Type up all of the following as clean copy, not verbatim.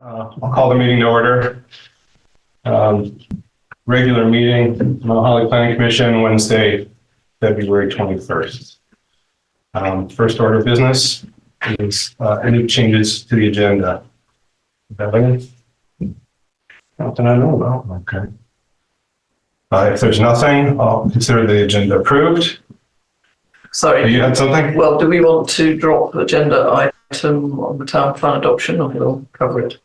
I'll call the meeting to order. Regular meeting, Mount Holly Planning Commission, Wednesday, February 21st. First order of business is any changes to the agenda. Nothing I know about. Okay. If there's nothing, I'll consider the agenda approved. Sorry. You had something? Well, do we want to drop agenda item on the town plan adoption, or we'll cover it?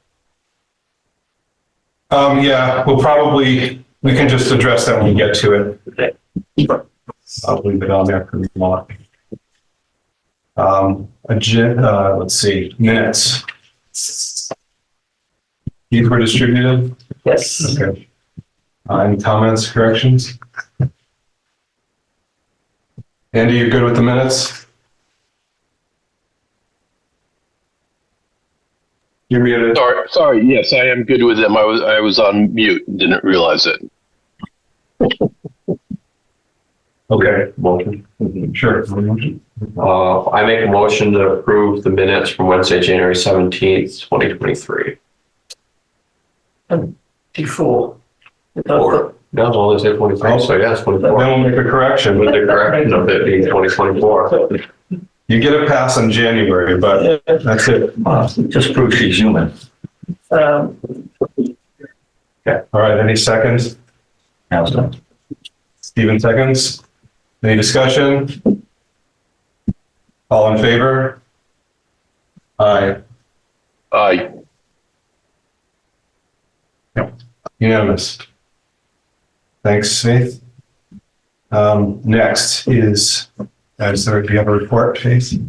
Yeah, we can just address that when we get to it. Okay. I'll leave it on there for the moment. Let's see, minutes. These were distributed? Yes. Okay. Any comments, corrections? Andy, you good with the minutes? You're muted. Sorry. Yes, I am good with them. I was on mute. Didn't realize it. Okay. Motion. Sure. I make a motion to approve the minutes from Wednesday, January 17th, 2023. Before. Or, no, it's only say 23, so yeah, it's 24. Then we'll make a correction. With the correction of it being 2024. You get a pass in January, but that's it. Just prove she's human. Okay. All right. Any seconds? Steven seconds. Any discussion? All in favor? Aye. Aye. Unanimous. Thanks, Faith. Next is, do you have a report, Faith?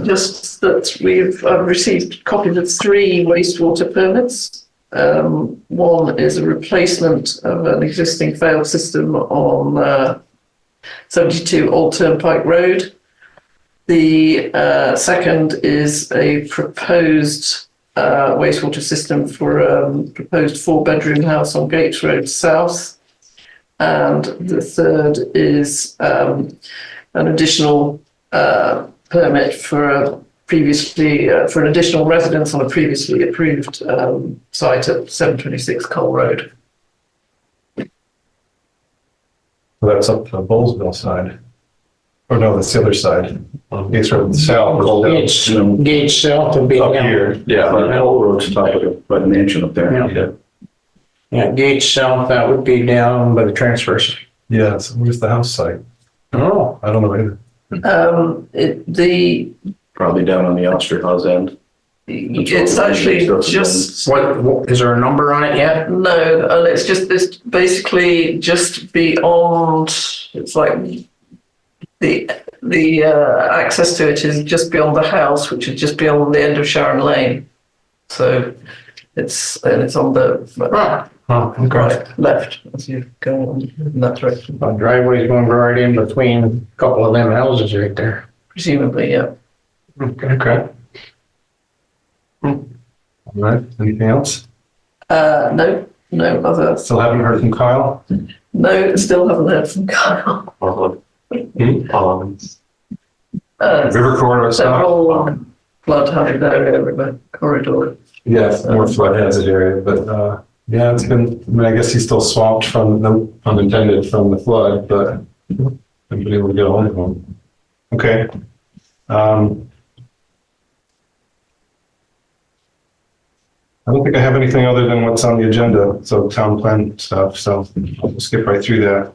Just that we've received copies of 3 wastewater permits. One is a replacement of an existing failed system on 72 Old Turnpike Road. The second is a proposed wastewater system for a proposed 4-bedroom house on Gates Road South. And the third is an additional permit for for an additional residence on a previously approved site at 726 Cole Road. Well, that's up the Bowlesville side. Or no, that's the other side. Gates Road South. Gates South would be Up down. here. Yeah. Whole road's top of it, by the mansion up there. Yeah. Yeah, Gates South, that would be down by the transfer station. Yeah. So where's the house site? Oh, I don't know either. Probably down on the Osterhaus end. It's actually just what is there a number on it yet? no, and it's basically just beyond. It's like the access to it is just beyond the house, which is just beyond the end of Sharon Lane. So it's on the left as you go in that direction. The driveway's going right in between a couple of them houses right there. Presumably, yeah. Okay. All right. Anything else? No other. Still haven't heard from Kyle? No, still haven't heard from Kyle. River corridor stuff? Several flood hazard area corridor. Yes, more flood hazard area, but yeah, it's been, I mean, I guess he's still swamped from, no pun intended, from the flood, but everybody will get home to him. Okay. I don't think I have anything other than what's on the agenda, so town plan stuff, so I'll skip right through that.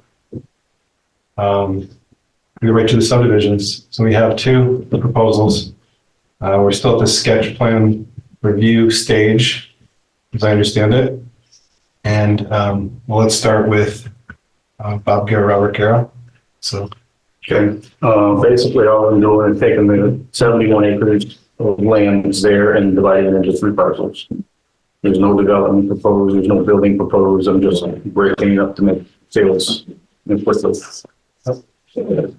We go right to the subdivisions. So we have 2 proposals. We're still at the sketch plan review stage, as I understand it. And well, let's start with Bob Guerra, Robert Guerra. So, Okay. Basically, all I'm doing is taking the 71 acres of land that's there and dividing it into 3 parcels. There's no development proposed. There's no building proposed. I'm just breaking it up to make sales and put the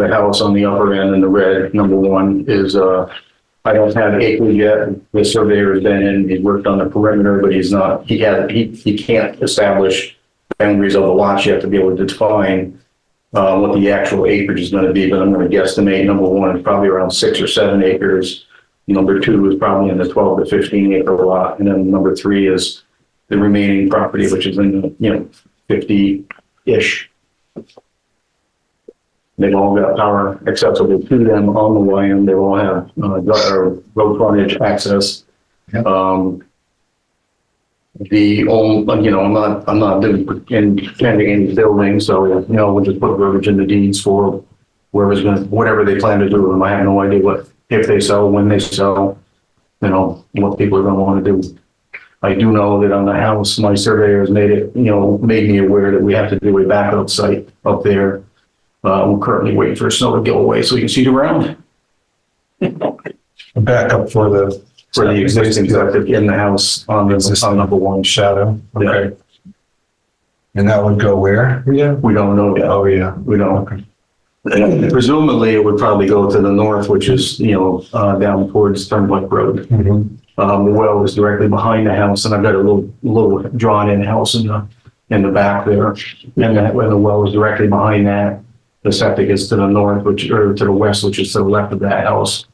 house on the upper end in the red. Number 1 is I don't have acreage yet. The surveyor has been in. He's worked on the perimeter, but he can't establish boundaries of the lots yet to be able to define what the actual acreage is going to be. But I'm going to guesstimate number 1 is probably around 6 or 7 acres. Number 2 is probably in the 12 to 15 acre lot, and then number 3 is the remaining property, which is in the, 50-ish. They've all got power accessible to them on the YM. They all have road frontage access. The old, I'm not doing intending any building, so we'll just put verbiage in the deeds for whatever they plan to do with them. I have no idea if they sell, when they sell, what people are going to want to do. I do know that on the house, my surveyors made me aware that we have to do a backup site up there. We're currently waiting for snow to go away so we can see the ground. A backup for the existing septic in the house on number 1 shadow. Okay. And that would go where? Yeah. We don't know yet. Oh, yeah. We don't. Okay. Presumably, it would probably go to the north, which is, down towards Turnpike Road. Mm-hmm. The well is directly behind the house, and I've got a little drawn-in house in the back there. And when the well is directly behind that, the septic is to the north, or to the west, which is to the left of that house.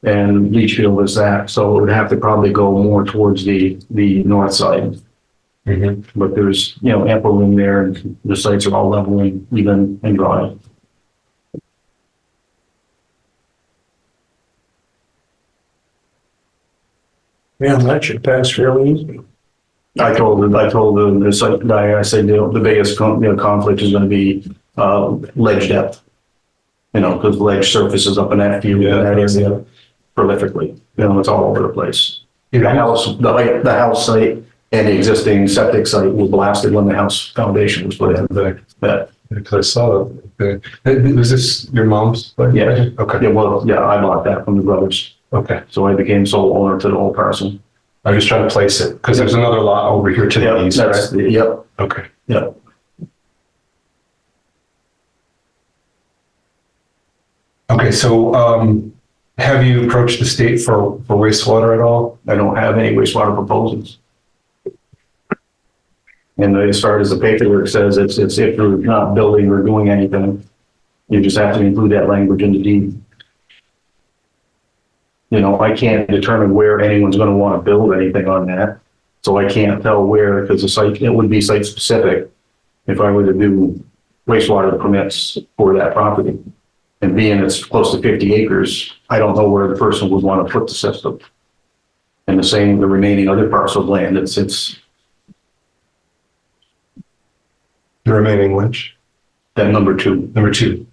And leach field is that, so it would have to probably go more towards the north side. Mm-hmm. But there's, ample room there, and the sites are all level and even and dry. Yeah, that should pass fairly easy. I told the site guy, I said, the biggest conflict is going to be ledge depth. Because ledge surfaces up in that field, Yeah, in that area prolifically. It's all over the place. The house site and the existing septic site was blasted when the house foundation was put in. Because I saw that. Was this your mom's? Yeah. Okay. Yeah, I bought that from the brothers. Okay. So I became sole owner to the whole parcel. I'm just trying to place it because there's another lot over here to the east, right? Yep. Okay. Yep. Okay, so have you approached the state for wastewater at all? I don't have any wastewater proposals. And as far as the paperwork says, it's if you're not building or doing anything, you just have to include that language in the deed. I can't determine where anyone's going to want to build anything on that. So I can't tell where, because it would be site specific if I were to do wastewater permits for that property. And being it's close to 50 acres, I don't know where the person would want to put the system. And the same with the remaining other parcel of land. It's The remaining which? that number 2. Number 2.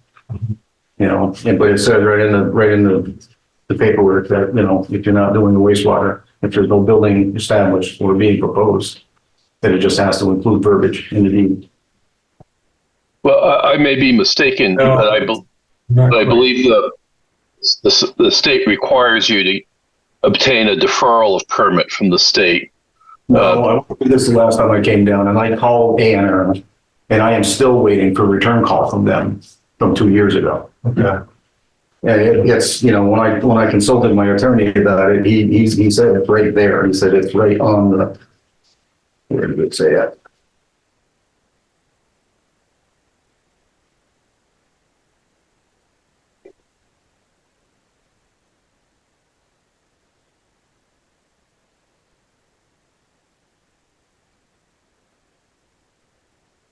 But it says right in the paperwork that, if you're not doing the wastewater, if there's no building established or being proposed, that it just has to include verbiage in the deed. Well, I may be mistaken, but I believe the state requires you to obtain a deferral of permit from the state. No, this is the last time I came down, and I called A&R, and I am still waiting for a return call from them from 2 years ago. Okay. And it's, when I consulted my attorney about it, he said it's right there. He said it's right on the, where did it say it?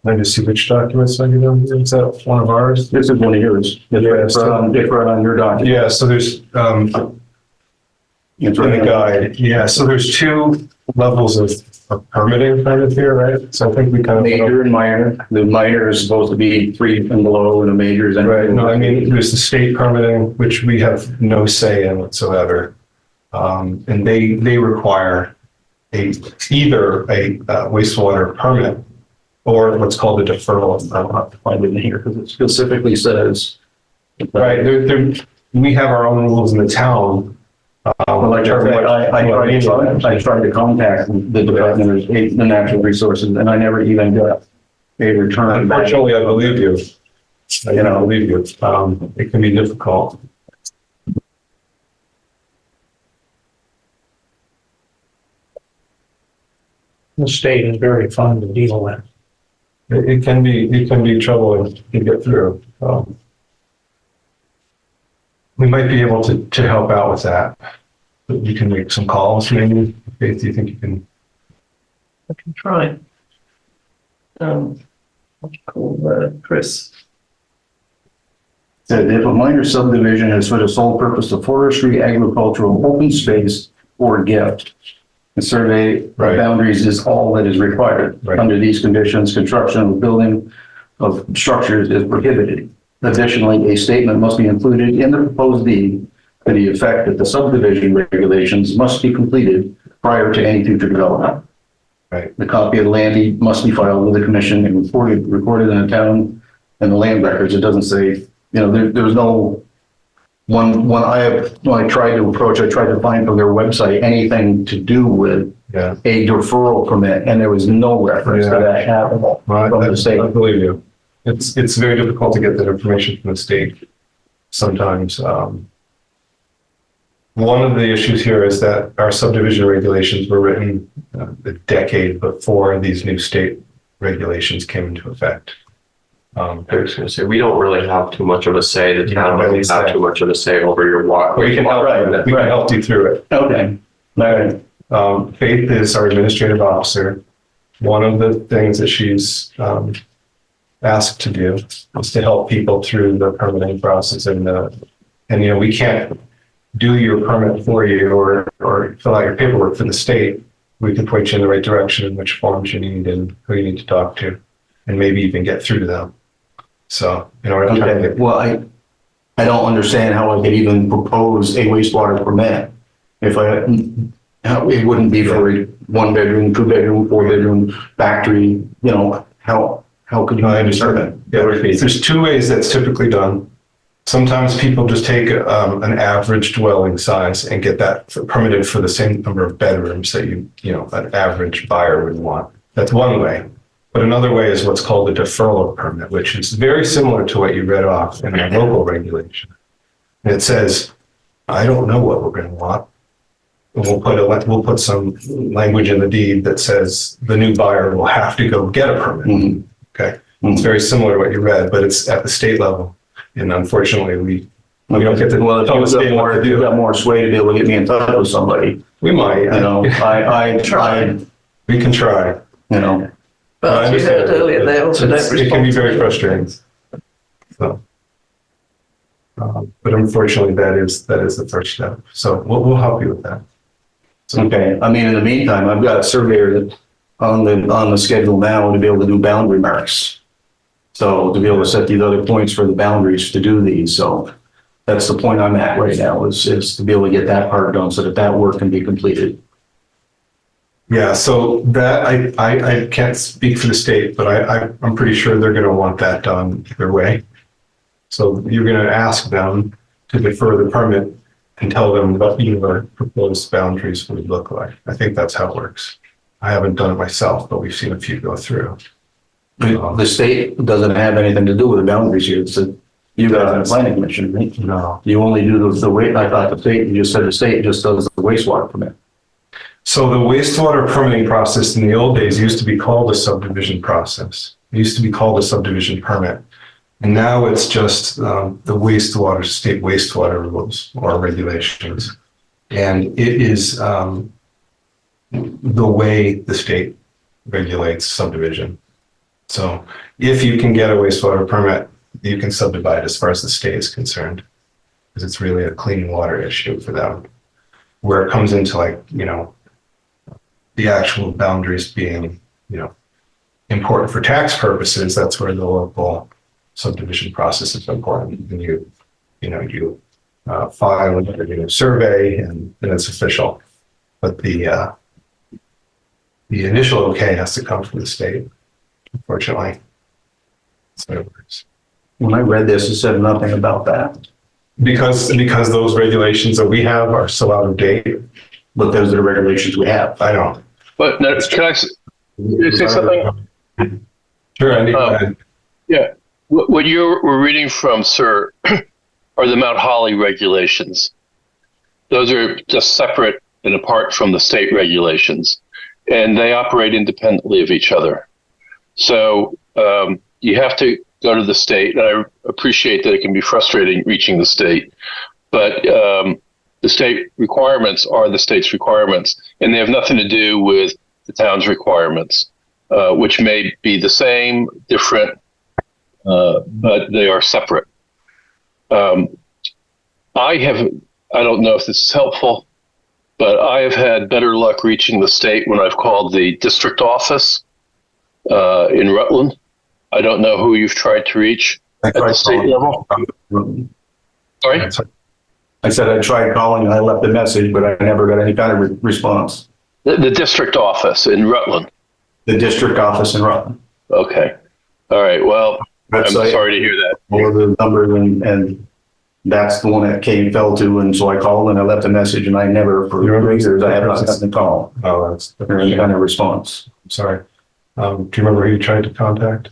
Let me just see which documents I give them. Is that one of ours? This is one of yours. It's right on your document. Yeah, so there's It's in the right on. guide. Yeah, so there's 2 levels of permitting kind of here, right? So I think we kind of Major and minor. The minor is supposed to be 3 and below, and the major is right. No, I mean there's the state permitting, which we have no say in whatsoever, and they require either a wastewater permit or what's called a deferral. I'll have to find it in here because it specifically says. Right. We have our own rules in the town. Well, I tried to contact the Department of the Natural Resources, and I never even got a return. Unfortunately, I believe you. I believe you. It can be difficult. The state is very fun to deal with. It can be troubling to get through. We might be able to help out with that. But you can make some calls, maybe. Faith, do you think you can? I can try. I'll call Chris. That if a minor subdivision is for the sole purpose of forestry, agricultural, open space, or gift, the survey of Right. boundaries is all that is required. Right. Under these conditions, construction of building of structures is prohibited. Additionally, a statement must be included in the proposed deed to the effect that the subdivision regulations must be completed prior to any future development. Right. The copy of the land deed must be filed with the commission and recorded in the town and the land records. It doesn't say, there was no, when I tried to approach, I tried to find from their website anything to do with Yeah. a deferral permit, and there was no reference to Yeah. that happening Right. from the state. I believe you. It's very difficult to get that information from the state sometimes. One of the issues here is that our subdivision regulations were written a decade before these new state regulations came into effect. I was going to say, we don't really have too much of a say. The town Yeah, doesn't have too much of a say over your water. We can help, Right, we can right. help you through it. Okay. All right. Faith is our administrative officer. One of the things that she's asked to do is to help people through the permitting process, and we can't do your permit for you or fill out your paperwork for the state. We can point you in the right direction in which forms you need and who you need to talk to, and maybe even get through to them. So, Okay. Well, I don't understand how I could even propose a wastewater permit if it wouldn't be for a 1-bedroom, 2-bedroom, 4-bedroom factory, how could you? I understand that. Yeah. There's two ways that's typically done. Sometimes people just take an average dwelling size and get that permitted for the same number of bedrooms that an average buyer would want. That's one way. But another way is what's called a deferral permit, which is very similar to what you read off in our local regulation. And it says, I don't know what we're going to want. And we'll put some language in the deed that says the new buyer will have to go get a permit. Mhm. Okay. It's very similar to what you read, but it's at the state level. And unfortunately, we don't get to tell the state what to If you've do. got more sway to be able to get me in touch with somebody, We might, Try. we can try. But as you heard earlier, they also don't respond. It can be very frustrating. So, but unfortunately, that is the first step. So we'll help you with that. Okay, I mean, in the meantime, I've got a surveyor that on the schedule now to be able to do boundary marks. So to be able to set these other points for the boundaries to do these, so that's the point I'm at right now is to be able to get that part done so that work can be completed. Yeah, so that I can't speak for the state, but I'm pretty sure they're going to want that done either way. So you're going to ask them to defer the permit and tell them what your proposed boundaries would look like. I think that's how it works. I haven't done it myself, but we've seen a few go through. The state doesn't have anything to do with the boundaries here. It's you guys on the planning commission, right? No. You only do the waste. I thought the state, you just said the state just does the wastewater permit. So the wastewater permitting process in the old days used to be called a subdivision process. It used to be called a subdivision permit. And now it's just the state wastewater rules or regulations. And it is the way the state regulates subdivision. So if you can get a wastewater permit, you can subdivide as far as the state is concerned, because it's really a clean water issue for them. Where it comes into the actual boundaries being, important for tax purposes, that's where the local subdivision process is important. And you file a survey and then it's official. But the initial okay has to come from the state, unfortunately. That's what it works. When I read this, it said nothing about that. Because those regulations that we have are so out of date. But those are the regulations we have. I know. But can I say something? Sure, Andy. Go ahead. Yeah. What you were reading from, sir, are the Mount Holly regulations. Those are just separate and apart from the state regulations, and they operate independently of each other. So you have to go to the state, and I appreciate that it can be frustrating reaching the state, but The state requirements are the state's requirements, and they have nothing to do with the town's requirements, which may be the same, different, but they are separate. I don't know if this is helpful, but I have had better luck reaching the state when I've called the district office in Rutland. I don't know who you've tried to reach at the state level. Sorry? I said I tried calling and I left a message, but I never got any kind of response. The district office in Rutland. The district office in Rutland. Okay. All right. Well, I'm sorry to hear that. All of the numbers and that's the one that fell to, and so I called and I left a message and I never, for years, I have not gotten a call. Oh, that's Or any kind of response. I'm sorry. Do you remember who you tried to contact?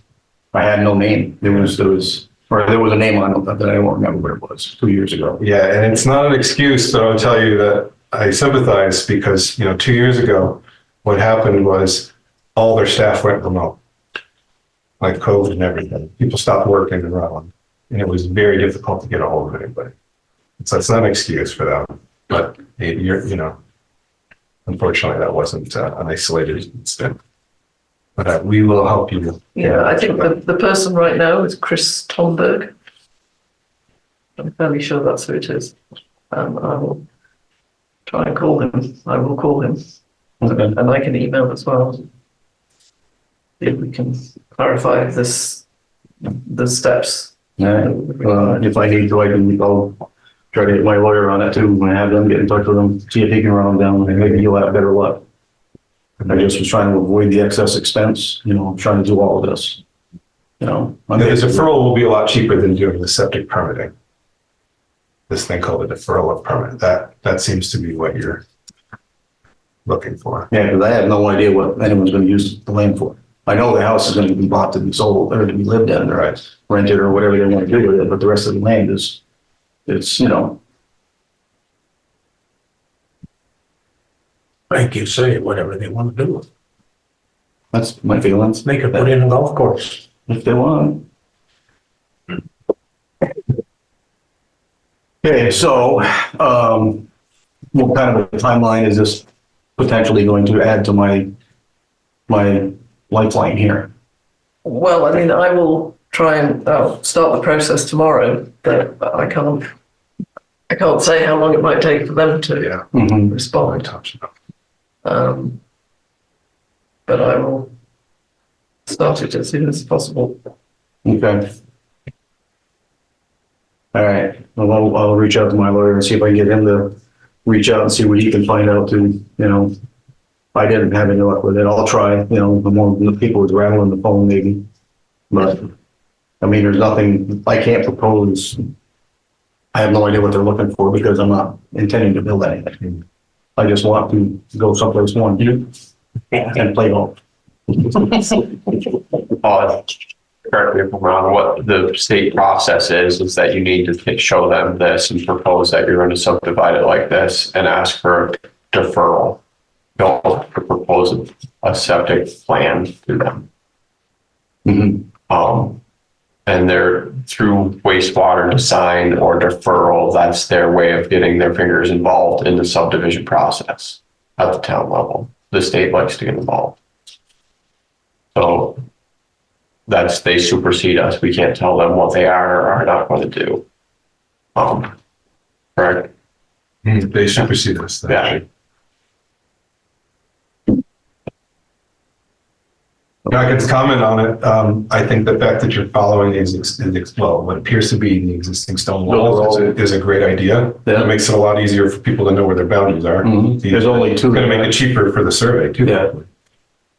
I had no name. There was a name on it, but I don't remember what it was 2 years ago. Yeah, and it's not an excuse, but I'll tell you that I sympathize because, 2 years ago, what happened was all their staff went remote, like COVID and everything. People stopped working in Rutland, and it was very difficult to get a hold of anybody. So it's not an excuse for them, but unfortunately, that wasn't an isolated incident. But we will help you. Yeah, I think the person right now is Chris Tomberg. I'm fairly sure that's who it is. I will try and call him. I will call him. Okay. And I can email as well. See if we can clarify the steps. Yeah. If I need to, I'll try to get my lawyer on it too and have them get in touch with them, see if he can run them down, and maybe you'll have better luck. I just was trying to avoid the excess expense, trying to do all of this. The deferral will be a lot cheaper than doing the septic permitting. This thing called a deferral of permit. That seems to be what you're looking for. Yeah, because I have no idea what anyone's going to use the land for. I know the house is going to be bought to be sold or to be lived in or rented or whatever they want to do with it, but the rest of the land Like you say, whatever they want to do. that's my feelings. They could put in a golf course. If they want. Okay, so what kind of a timeline is this potentially going to add to my lifeline here? Well, I will try and start the process tomorrow, but I can't say how long it might take for them to respond. But I will start it as soon as possible. Okay. All right. Well, I'll reach out to my lawyer and see if I can get him to reach out and see what he can find out too. I didn't have any luck with it. I'll try, the more the people with rattling the phone maybe. But there's nothing I can't propose. I have no idea what they're looking for because I'm not intending to build anything. I just want to go someplace warm and play golf. Correct me if I'm wrong, what the state process is that you need to show them this and propose that you're going to subdivide it like this and ask for a deferral. Don't have to propose a septic plan to them. And they're through wastewater design or deferral, that's their way of getting their fingers involved in the subdivision process at the town level. The state likes to get involved. So they supersede us. We can't tell them what they are or are not going to do. Correct? They supersede us. Yeah. I could comment on it. I think the fact that you're following what appears to be the existing stone walls is a great idea. Yeah. It makes it a lot easier for people to know where their boundaries are. There's only two. It's going to make it cheaper for the survey too. Yeah.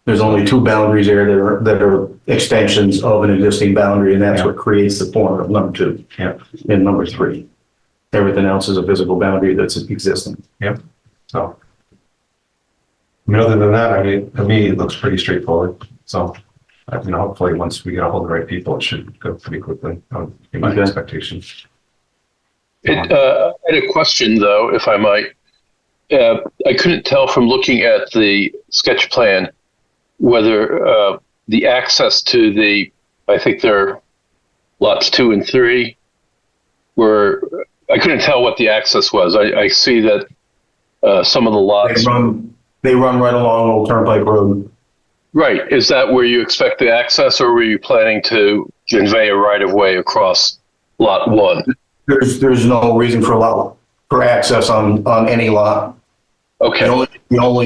There's only two boundaries there that are extensions of an existing boundary, and that's what creates the form of number 2. Yeah. And number 3. Everything else is a physical boundary that's existing. Yep. So, other than that, to me, it looks pretty straightforward. So, hopefully once we get a hold of the right people, it should go pretty quickly. That would be my expectation. I had a question though, if I might. I couldn't tell from looking at the sketch plan whether the access to I think there are lots 2 and 3 were I couldn't tell what the access was. I see that some of the lots. They run right along Old Turnpike Road. Right. Is that where you expect the access, or were you planning to convey a right of way across lot 1? There's no reason for access on any lot. Okay.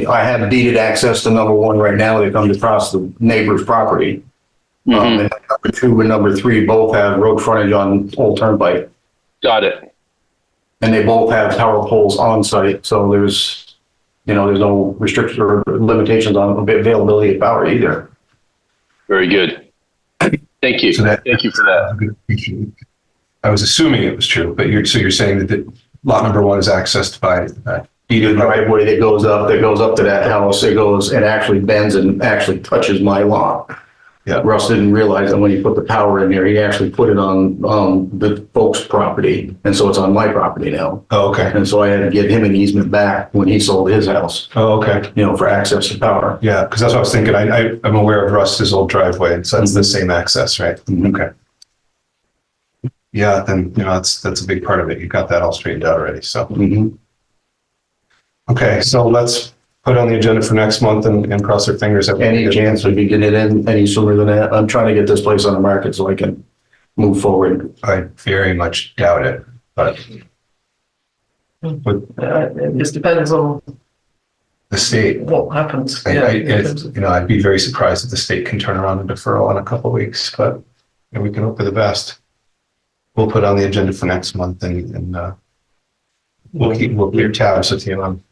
I have deeded access to number 1 right now. They come across the neighbor's property. Mhm. And number 2 and number 3 both have road frontage on Old Turnpike, Got it. and they both have tower poles on site. So there's no restrictions or limitations on availability of power either. Very good. Thank you. So Thank you for that. I was assuming it was true, but you're saying that lot number 1 is accessed by Either driveway that goes up to that house, it actually bends and actually touches my lot. Yeah. Russ didn't realize that when he put the power in there, he actually put it on the folks' property, and so it's on my property now. Oh, okay. And so I had to give him an easement back when he sold his house, Oh, okay. for access to power. Yeah, because that's what I was thinking. I'm aware of Russ's old driveway, and so that's the same access, right? Mhm. Okay. Yeah, then, that's a big part of it. You got that all straightened out already, so. Mhm. Okay, so let's put on the agenda for next month and cross our fingers. That we Any can- chance we could get it in any sooner than that? I'm trying to get this place on the market so I can move forward. I very much doubt it, but It just depends on the state, what happens. I'd be very surprised if the state can turn around a deferral in a couple of weeks, but we can hope for the best. We'll put on the agenda for next month and we'll keep tabs with you on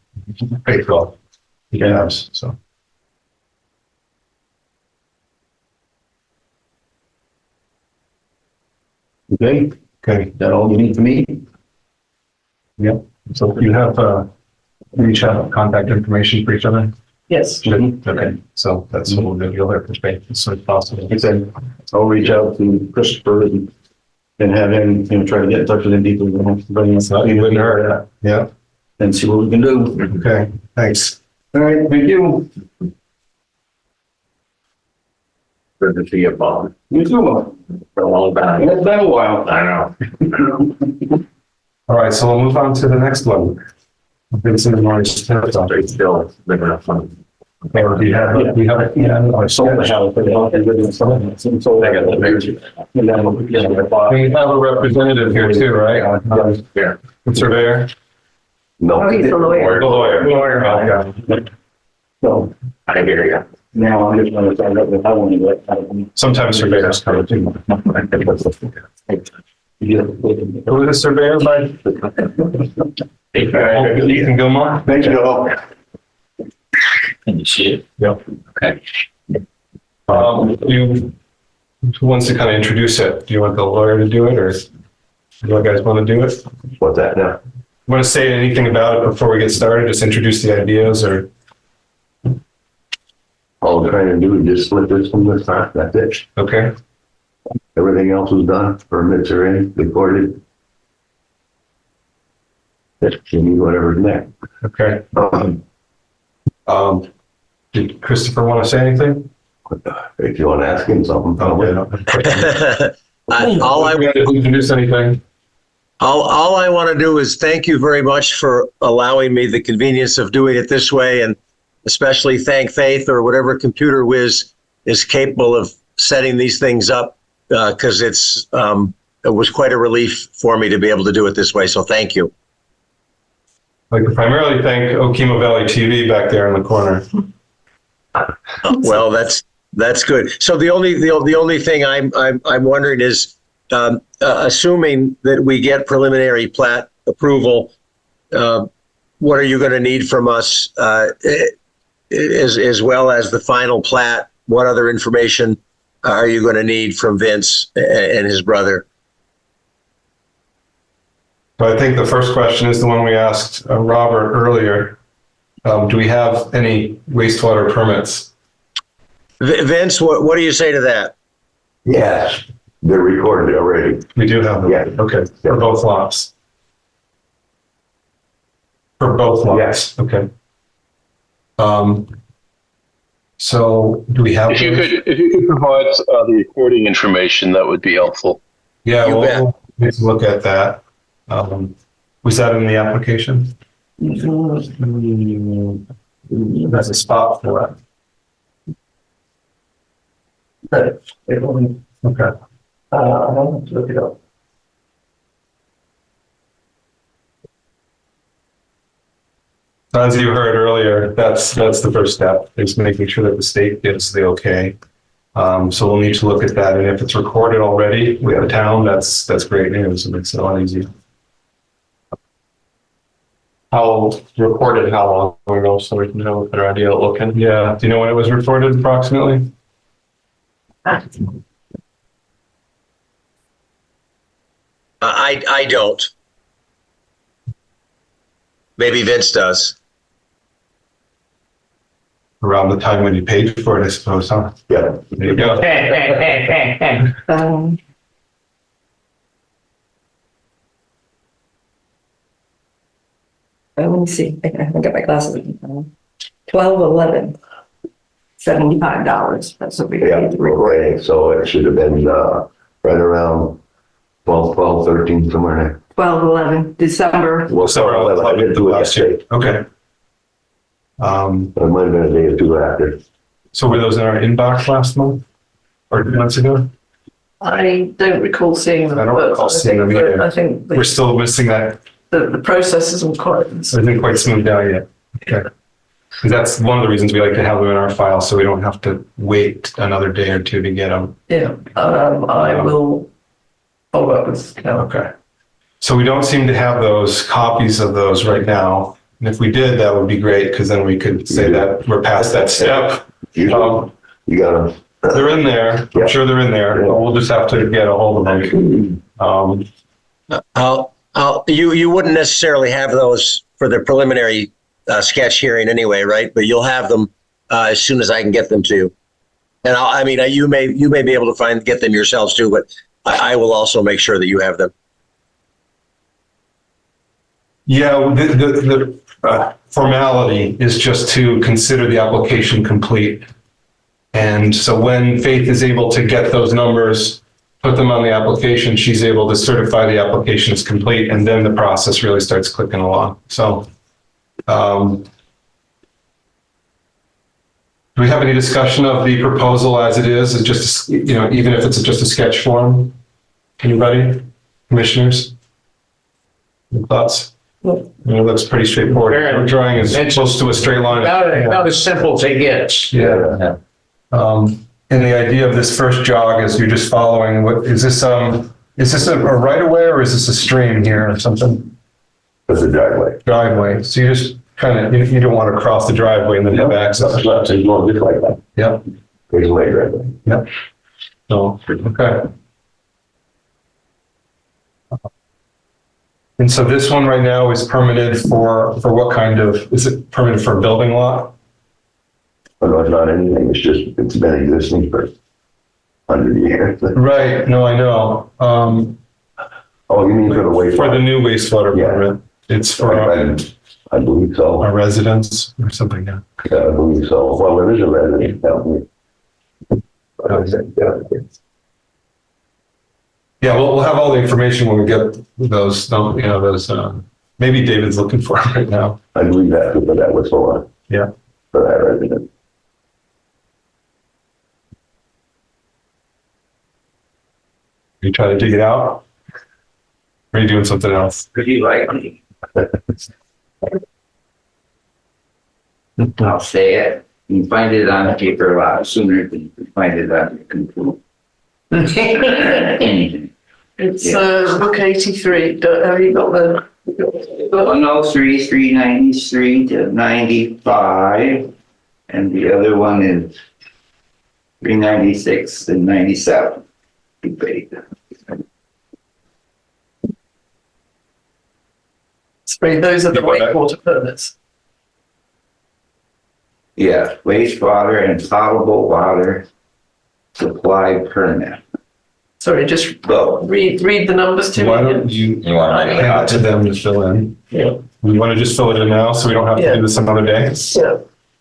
April. Tabs, so. Okay, Okay, that all you need from me? yep. So you have, reach out, contact information for each other? Yes. Okay, so that's what we'll do. You'll hear from Spain as soon as possible. Like I said, I'll reach out to Christopher and have him, try to get in touch with him deeply. You wouldn't hurt. Yeah, And see what we can do. okay, thanks. All right, thank you. Good to see you, Bob. You too. For a long time. It's been a while. I know. All right, so we'll move on to the next one. Vincent and Maurice territory. It's still big enough fun. Okay, we have it. Yeah, I sold the house, but I didn't sell it. It's sold. I got the picture. We have a representative here too, right? Yeah. The surveyor? No. Oh, he's a lawyer. The lawyer. Okay. So I hear you. now I'm just gonna start up with, I want to get. Sometimes surveyors come too. Who is the surveyor by? Ethan Gilmore? Thank you all. Can you see it? Yep. Okay. Who wants to kind of introduce it? Do you want the lawyer to do it, or do you guys want to do it? What's that now? Want to say anything about it before we get started? Just introduce the ideas, or? All I'm trying to do is just slip this from the start, that's it. Okay, Everything else is done, permits are in, recorded. Just give me whatever's next. okay. Did Christopher want to say anything? If you want to ask him something, probably. All Introduce anything? all I want to do is thank you very much for allowing me the convenience of doing it this way, and especially thank Faith or whatever computer whiz is capable of setting these things up, because it was quite a relief for me to be able to do it this way. So thank you. I'd like to primarily thank Okemo Valley TV back there in the corner. Well, that's good. So the only thing I'm wondering is, assuming that we get preliminary plat approval, what are you going to need from us, as well as the final plat? What other information are you going to need from Vince and his brother? So I think the first question is the one we asked Robert earlier. Do we have any wastewater permits? Vince, what do you say to that? Yes, they're recorded already. We do have them. Yeah. Okay, for both lots. For both lots? Yes. Okay. So do we have? If you could provide the recording information, that would be helpful. Yeah, You bet. we'll need to look at that. Was that in the application? That's a spot for it. Okay. I'll have to look it up. So as you heard earlier, that's the first step, is making sure that the state gives the okay. So we'll need to look at that, and if it's recorded already with the town, that's great news. It makes it a lot easier. How recorded, how long ago, so we can have a better idea of looking? Yeah, do you know when it was recorded approximately? I don't. Maybe Vince does. Around the time when you paid for it, I suppose, huh? Yeah. There you go. Let me see, I haven't got my glasses. 12/11, $75. That's what we Yeah, paid to record. okay, so it should have been, right around 12, 13, somewhere there. 12/11, December. Well, sorry, I didn't do it Last year. yesterday. Okay. It might have been a day or two after. So were those in our inbox last month or 2 months ago? I don't recall seeing them. I don't but recall seeing them think that- either. I think We're still missing that. the process isn't quite. It isn't quite smoothed out yet. Okay. Because that's one of the reasons we like to have them in our file, so we don't have to wait another day or two to get them. Yeah, I will follow up with Cal. Okay. So we don't seem to have those copies of those right now. And if we did, that would be great, because then we could say that we're past that step. You got them. They're in there. I'm sure they're in there, but we'll just have to get a hold of them. You wouldn't necessarily have those for the preliminary sketch hearing anyway, right? But you'll have them as soon as I can get them to you. And you may be able to get them yourselves too, but I will also make sure that you have them. Yeah, the formality is just to consider the application complete. And so when Faith is able to get those numbers, put them on the application, she's able to certify the application is complete, and then the process really starts clicking along. So, do we have any discussion of the proposal as it is? It's just, even if it's just a sketch form? Anybody? Commissioners? Any thoughts? It looks pretty straightforward. Our drawing is close to a straight line. About as simple as it gets. Yeah. And the idea of this first jog is you're just following, is this a right of way or is this a stream here or something? It's a driveway. Driveway. So you just you don't want to cross the driveway and then have access. It's not just like that. Yep. There's a way driveway. Yep. So, okay. And so this one right now is permitted for what kind of, is it permitted for a building lot? Oh, no, it's not anything. It's been existing for 100 years. Right. No, I know. Oh, you mean for the wastewater? For the new wastewater Yeah. permit. It's for I believe so. a residence or something, yeah. Yeah, I believe so. Well, there is a resident down here. Yeah, we'll have all the information when we get those, maybe David's looking for it right now. I believe that was for. Yeah. For that resident. You try to dig it out? Or are you doing something else? Could you like me? I'll say it. You can find it on paper a lot sooner than you can find it on your computer. Anything. It's book 83. Have you got the? 103, 393 to 95, and the other one is 396 and 97. Sorry, those are the wastewater permits. Yeah, wastewater and potable water supply permit. Sorry, just Go. read the numbers to me. Why don't you hand it to them to fill in? Yeah. We want to just fill it in now so we don't have to do this another day? Yeah.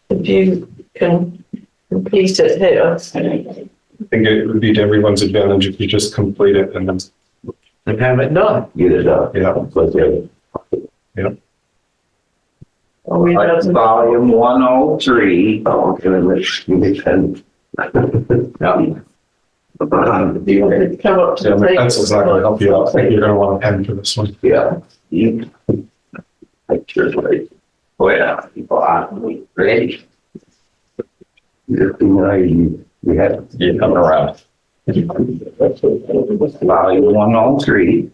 If you can complete it here. I think it would be to everyone's advantage if you just complete it and then, And have it done. Get it done. yeah. But Are we about to- Volume 103. Oh, okay, then let's give it 10. Do you want to come up to Yeah, the the table? pencil's not gonna help you out. I think you're gonna want a pen for this one. Yeah. You. Pictures, right? Oh, yeah, people are ready. We have. You're coming around. Volume 103.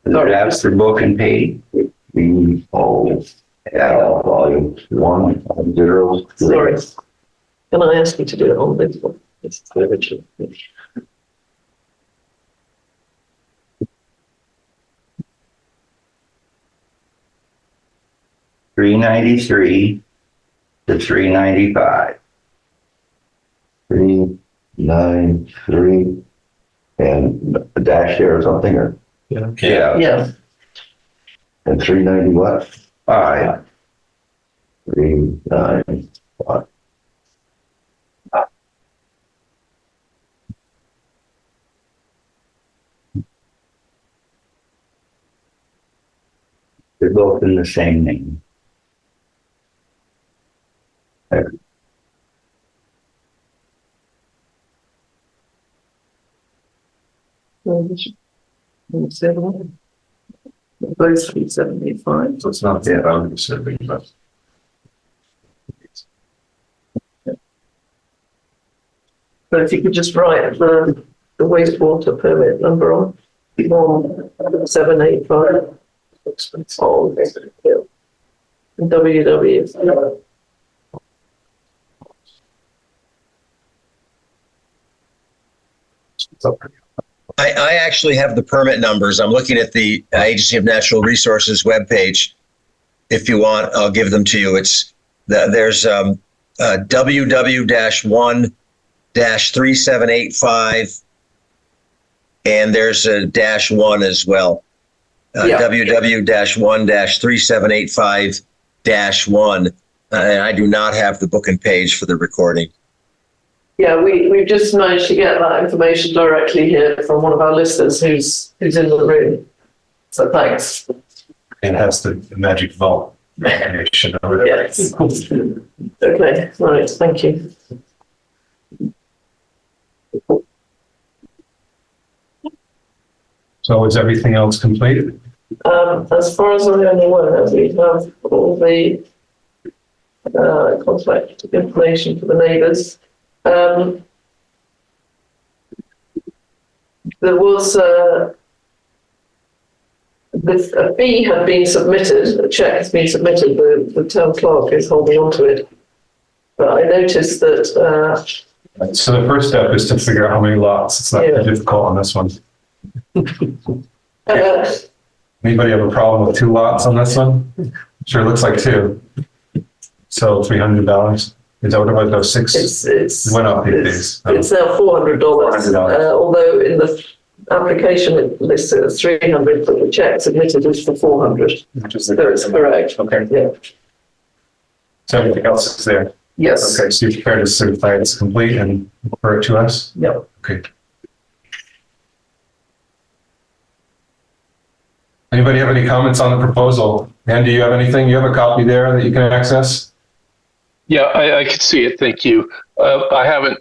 That's the book and page. We all, yeah, volume 1, 0. Sorry. Can I ask you to do it on this one? This is the original. 393 to 395. 393, and a dash there or something, or, Yeah. Yeah, and 390 what? 5. 395. They're both in the same name. Both 375. So it's not the boundary survey, but. But if you could just write the wastewater permit number on 1785. Oh, okay. WW. I actually have the permit numbers. I'm looking at the Agency of Natural Resources webpage. If you want, I'll give them to you. There's WW-1-3785, and there's a -1 as well. Yeah. WW-1-3785-1. And I do not have the book and page for the recording. Yeah, we've just managed to get that information directly here from one of our listeners who's in the room. So thanks. It has the magic vault information over there. Yes. Okay, right, thank you. So is everything else completed? As far as I'm aware, we have all the contact information for the neighbours. There was a fee had been submitted, a cheque has been submitted, the town clerk is holding on to it. But I noticed that, So the first step is to figure out how many lots. It's not Yeah. difficult on this one. uh, Anybody have a problem with 2 lots on this one? Sure looks like 2. So $300. Is that what it was? No, 6. it's It went up these days. it's now $400. $400. Although in the application it lists it as 300, but the cheque submitted is for 400. Which is So it's correct. Okay. Yeah. So everything else is there. Yes. Okay, so you're prepared to certify it's complete and refer it to us? Yep. Okay. Anybody have any comments on the proposal? Ann, do you have anything? You have a copy there that you can access? Yeah, I can see it. Thank you. I haven't,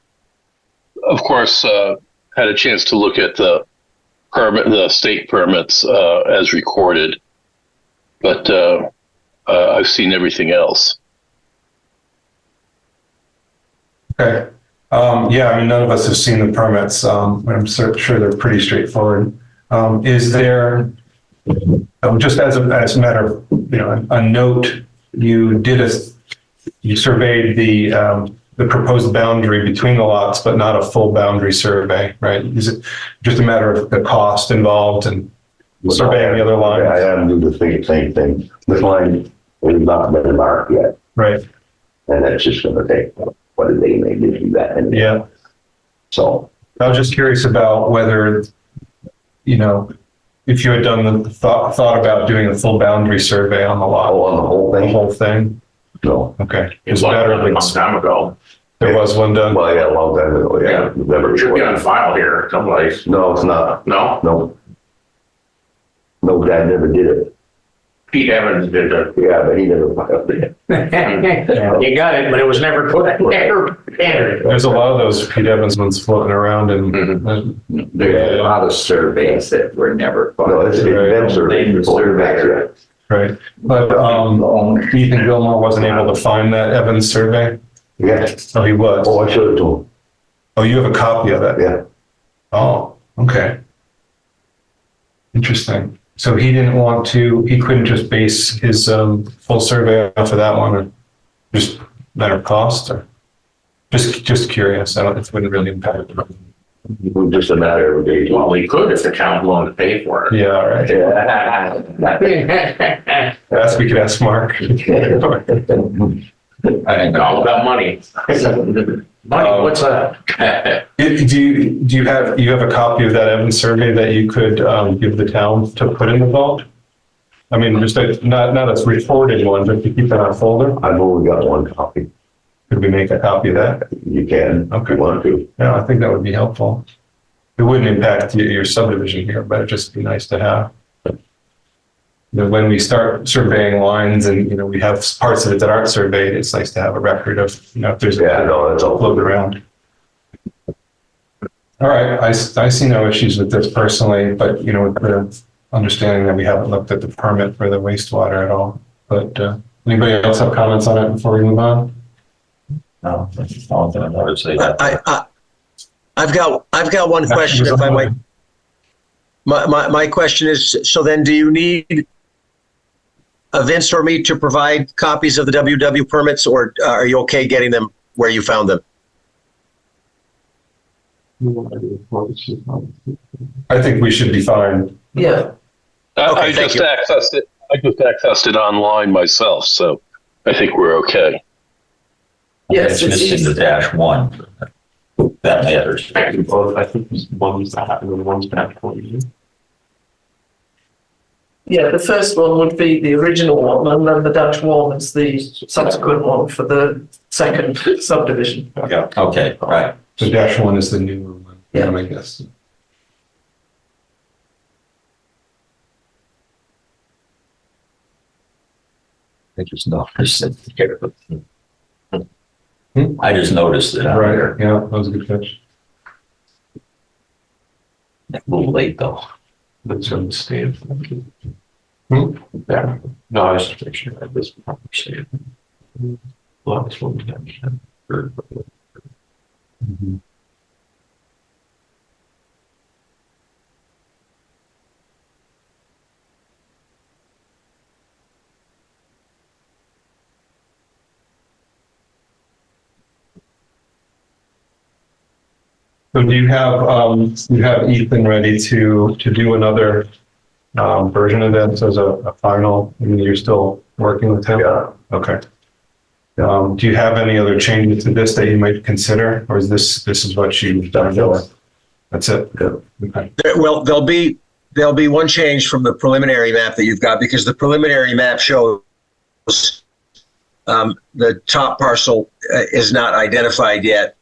of course, had a chance to look at the state permits as recorded, but I've seen everything else. Okay. Yeah, I mean, none of us have seen the permits. I'm sure they're pretty straightforward. Is there, just as a matter of, a note, you surveyed the proposed boundary between the lots, but not a full boundary survey, right? Is it just a matter of the cost involved and surveying the other I lines? haven't do the same thing. This line is not been marked yet, Right, and it's just gonna take, what did they make to do that? And yeah. so, I was just curious about whether, if you had done the thought about doing a full boundary survey on the lot. on the whole The thing, whole thing? no. Okay. It's like a long time ago. There was one done? Well, yeah, a long time ago, yeah. Never. It should be on file here someplace. No, it's not. No? No. No, Dad never did it. Pete Evans did it. Yeah, but he never filed it. You got it, but it was never put, never entered. There's a lot of those Pete Evans ones floating around and There's a lot of surveys that were never. No, it's been surveyed before, yeah. right. But Ethan Gilmore wasn't able to find that Evans survey. Yeah. Oh, he was. Oh, I showed it to him. Oh, you have a copy of it? Yeah. Oh, okay. Interesting. So he didn't want to, he couldn't just base his full survey off of that one, or just matter of cost, or just curious. I don't, it wouldn't really impact it. It was just a matter of days. Well, we could if the town's willing to pay for it. Yeah, all right. Yes, we could ask Mark. I think all about money. Money, what's that? Do you have a copy of that Evans survey that you could give the town to put in the vault? I mean, just not a recorded one, but to keep it on a folder. I've only got one copy. Could we make a copy of that? You can, if you want to. Yeah, I think that would be helpful. It wouldn't impact your subdivision here, but it'd just be nice to have. When we start surveying lines and, we have parts of it that aren't surveyed, it's nice to have a record of, if there's that's all floating around. All right, I see no issues with this personally, but, with the understanding that we haven't looked at the permit for the wastewater at all. But anybody else have comments on it before we move on? No, that's all that I wanted to say. I've got one question, if I might. My question is, so then do you need Vince or me to provide copies of the WW permits, or are you okay getting them where you found them? I think we should be fine. Yeah. I just accessed it. I just accessed it online myself, so I think we're okay. Yes, it's missing easy. the -1. That matters. I think one's that and then one's back for you. Yeah, the first one would be the original one, and then the -1 is the subsequent one for the second subdivision. Yeah, okay, right. The -1 is the newer one, Yeah. I guess. I just noticed it here. I just noticed it out Right, here. yeah, that was a good catch. A little late though. That's on the stand. Yeah. No, I was just making sure I had this proper stand. Well, this one. So do you have Ethan ready to do another version of this as a final? I mean, you're still working with him? Yeah. Okay. Do you have any other changes to this that you might consider, or is this is what you've done? That's it? Yeah. Okay. Well, there'll be one change from the preliminary map that you've got, because the preliminary map shows the top parcel is not identified yet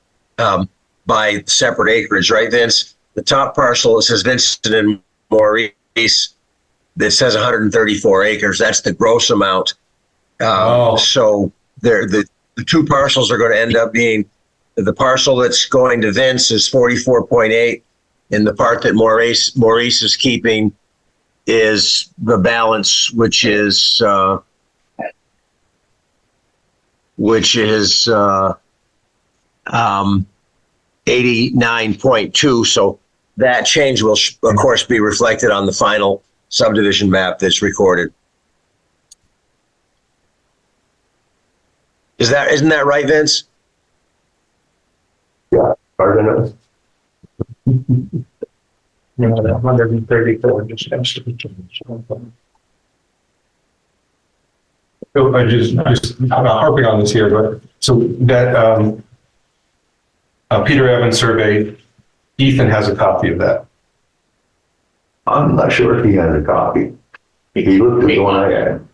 by separate acreage, right, Vince? The top parcel, it says Vincent and Maurice, that says 134 acres. That's the gross amount. So the two parcels are going to end up being, the parcel that's going to Vince is 44.8, and the part that Maurice is keeping is the balance, which is 89.2. So that change will, of course, be reflected on the final subdivision map that's recorded. Isn't that right, Vince? Yeah, hard enough. That 134 just has to be changed. So I'm harping on this here, but so that Peter Evans survey, Ethan has a copy of that. I'm not sure if he has a copy. He looked at the one I had.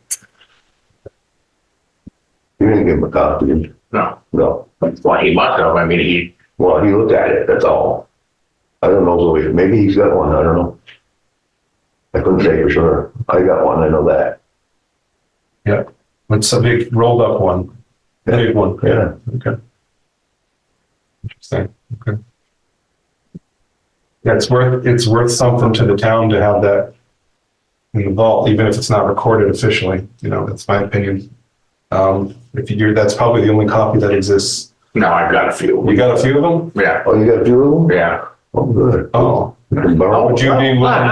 You didn't give him a copy, did you? No. No. Well, he must have. I mean, Well, he looked at it, that's all. I don't know, so maybe he's got one, I don't know. I couldn't say for sure. I got one, I know that. Yeah. It's a big rolled up one. Big one. Yeah. Okay. Interesting. Okay. Yeah, it's worth something to the town to have that in the vault, even if it's not recorded officially. You know, that's my opinion. If you're, that's probably the only copy that exists. No, I've got a few. You got a few of them? Yeah, Oh, you got a few of them? yeah. Oh, good. Oh, You can borrow would you be willing?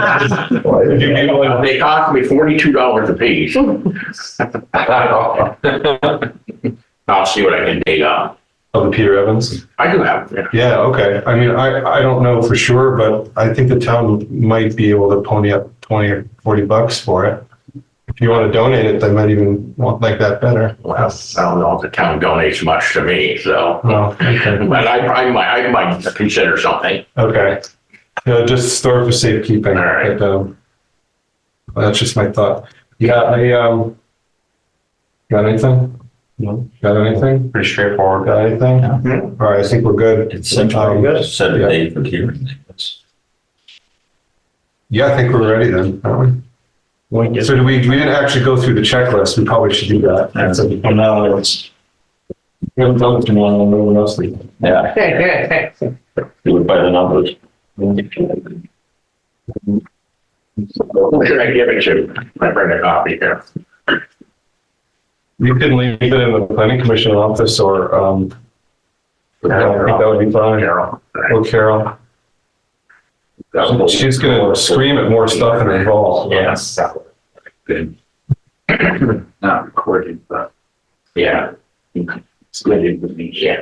Would you be willing? They cost me $42 a piece. I'll see what I can dig up. Of the Peter Evans? I do have, yeah. Yeah, okay. I mean, I don't know for sure, but I think the town might be able to pony up 20 or 40 bucks for it. If you want to donate it, they might even want like that better. Well, I don't know if the town donates much to me, so. No, okay. But I might consider something. Okay. Yeah, just store for safekeeping. All right. But, that's just my thought. Yeah, got anything? No. Got anything? Pretty straightforward. Got anything? All right, I think we're good. It's pretty good. Set a yeah. date for hearing. Yeah, I think we're ready then, aren't we? So we didn't actually go through the checklist. We probably should do that. Well, now it's, we haven't done it tomorrow, no one else. Yeah, do it by the numbers. Who should I give it to? I bring a copy here. You can leave it in the planning commission office or, I think that would be fine. Carol. Or Carol. She's gonna scream at more stuff and involve. Yes. Good. Not recorded, but yeah. It's good with me, yeah.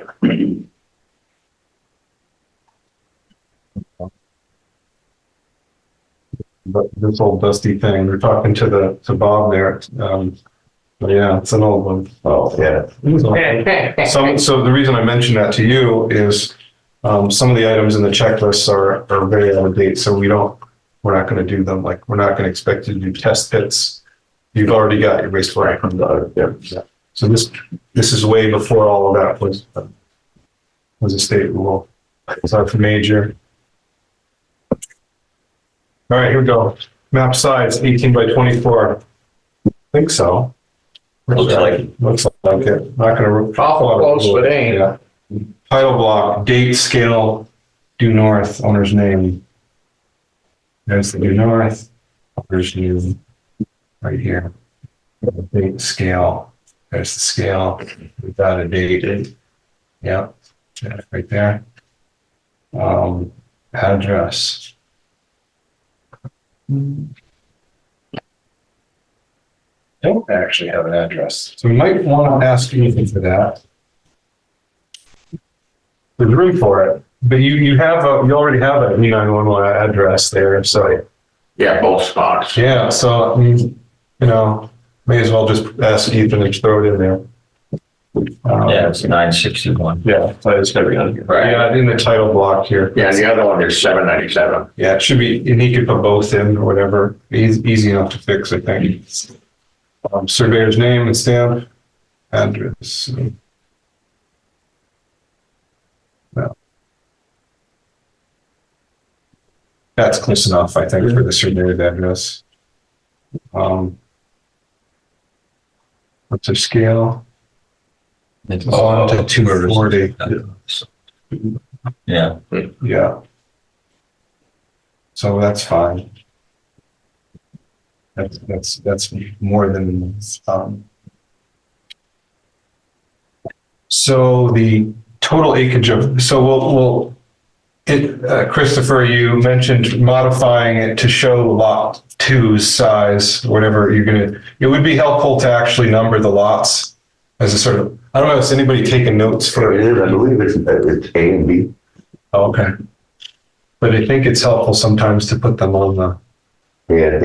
But this old dusty thing, we're talking to Bob there. But yeah, it's an old one. Oh, yeah. So the reason I mentioned that to you is, some of the items in the checklists are very out of date, so we're not gonna do them, like, we're not gonna expect you to do test pits. You've already got your wastewater from the other, yeah. So this is way before all of that was a state rule. So for major. All right, here we go. Map size 18 by 24. I think so. Looks like it. Looks like it. Not gonna. Awful close, but ain't. Yeah. Title block, date, scale, due north, owner's name. There's the due north, owner's name, right here. Date, scale, there's the scale, without a date. Yeah, right there. Address. Don't actually have an address, so we might want to ask Ethan for that. There's room for it, but you already have an E911 address there, so Yeah, both spots. yeah. So I mean, may as well just ask Ethan and throw it in there. Yeah, it's 961. Yeah, so it's gotta be on here. Yeah, in the title block here. Yeah, the other one is 797. Yeah, it should be, and he could put both in or whatever. Easy enough to fix, I think. Surveyor's name and stamp, address. That's close enough, I think, for the surveyor's address. What's the scale? 1 to 240. Yeah. Yeah. So that's fine. That's more than, so the total acreage of, so Christopher, you mentioned modifying it to show lot 2's size, whatever it would be helpful to actually number the lots as a sort of, I don't know, is anybody taking notes for It is, I believe it's A and B. Oh, okay. But I think it's helpful sometimes to put them on the, Yeah.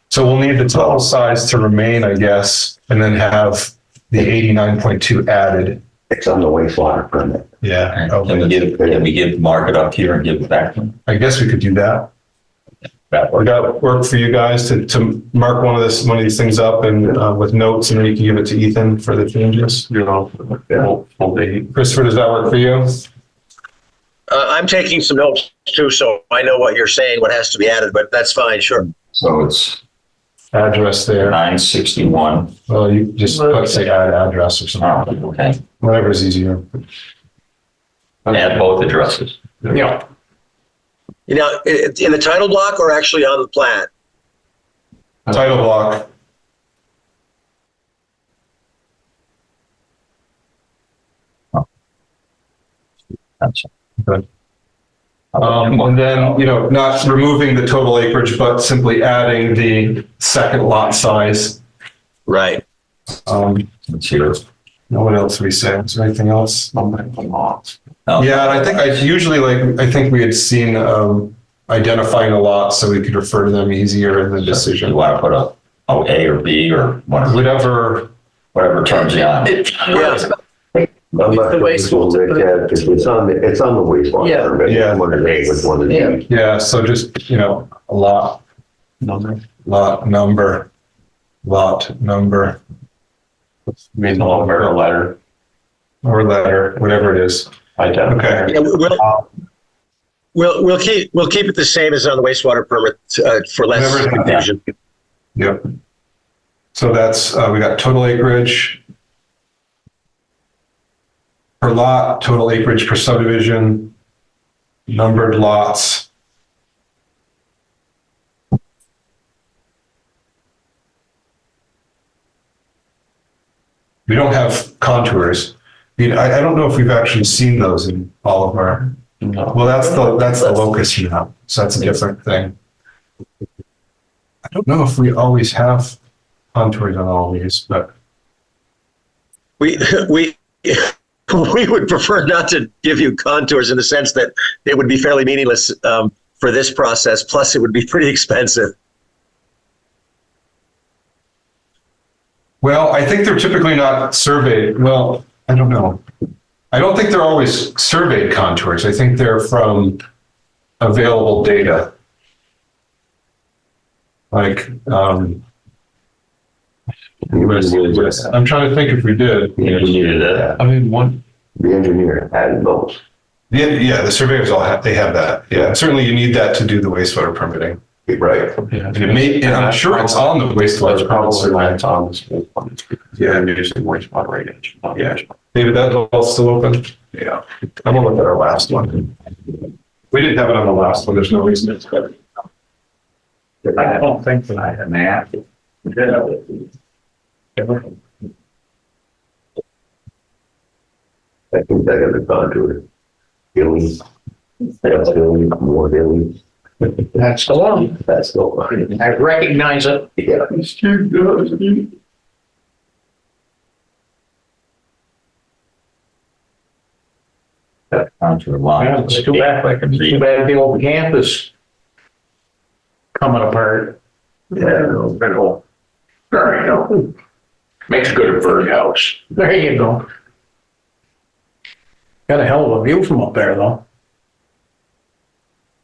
so we'll need the total size to remain, I guess, and then have the 89.2 added. It's on the wastewater permit. Yeah. Can we give, mark it up here and give it back to them? I guess we could do that. Would that work for you guys to mark one of these things up and with notes, and then you can give it to Ethan for the changes? Full date. Christopher, does that work for you? I'm taking some notes too, so I know what you're saying, what has to be added, but that's fine, sure. So it's address there. 961. Well, you just put, say, add address or something, Oh, okay. whatever's easier. Add both addresses. Yeah. You know, in the title block or actually on the plat? Title block. That's Good. And then, not removing the total acreage, but simply adding the second lot size. Right. Let's hear it. What else do we say? Is there anything else? Lots. Yeah, and I think we had seen identifying a lot so we could refer to them easier in the You decision. want to put a A or B or Whatever. whatever turns you on. Yeah. I'm not The sure which one wastewater they had, 'cause it's on the wastewater. Yeah. permit. Yeah. I wondered which one it is. Yeah, so just, a lot number. Mean number or letter. Or letter, whatever it is. Identify. Okay. Yeah, we'll keep it the same as on the wastewater permit for less Whatever. confusion. Yep. So that's, we got total acreage per lot, total acreage per subdivision, numbered lots. We don't have contours. I don't know if we've actually seen those in all of our, well, that's the locus now, so that's a different thing. I don't know if we always have contours on all these, but We would prefer not to give you contours in the sense that it would be fairly meaningless for this process. Plus, it would be pretty expensive. well, I think they're typically not surveyed. Well, I don't know. I don't think they're always surveyed contours. I think they're from available data. Like, I'm trying to think if we did. The engineer did that. The engineer had those. Yeah, the surveyors they have that. Yeah, certainly you need that to do the wastewater permitting. Right. And I'm sure it's on the wastewater. That's probably why permit. it's on this. Yeah, I'm using wastewater rate. Yeah. David, that's all still open? Yeah. I'm gonna look at our last one. We didn't have it on the last one. There's no reason it's better. I don't think that I have math. I think that got the contour. Hilly. That's hilly, more hilly. That's the one. That's the one. I recognize it. Yeah. That contour line. It's too bad the old campus coming apart. Yeah. There you go. Makes a good birdhouse. There you go. Got a hell of a view from up there, though.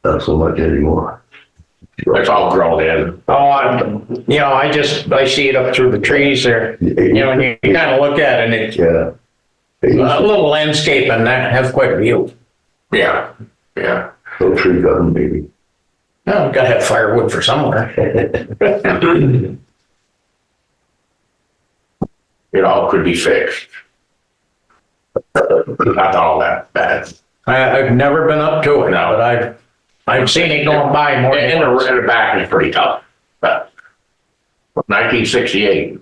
Not so much anymore. It's all grown in. Oh, I see it up through the trees there. And you kind of look at it and it's Yeah. a little landscape and that has quite a view. Yeah. No tree cutting, maybe. Well, gotta have firewood for somewhere. It all could be fixed. Not all that bad. I've never been up to it now, but I've seen it going by more. In the back is pretty tough. But 1968,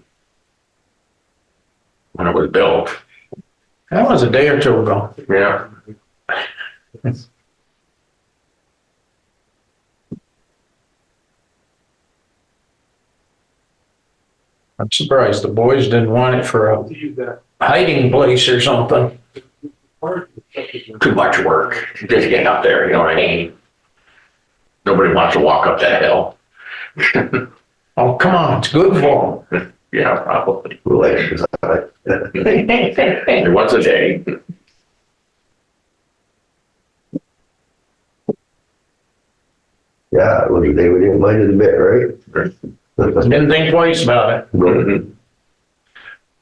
when it was built. That was a day or two ago. Yeah. I'm surprised the boys didn't want it for a hiding place or something. Too much work, just getting up there, you know what I mean? Nobody wants to walk up that hill. Oh, come on, it's good for them. Yeah, probably. Relations. Once a day. Yeah, it was a day we didn't mind it a bit, right? Didn't think twice about it. Mhm.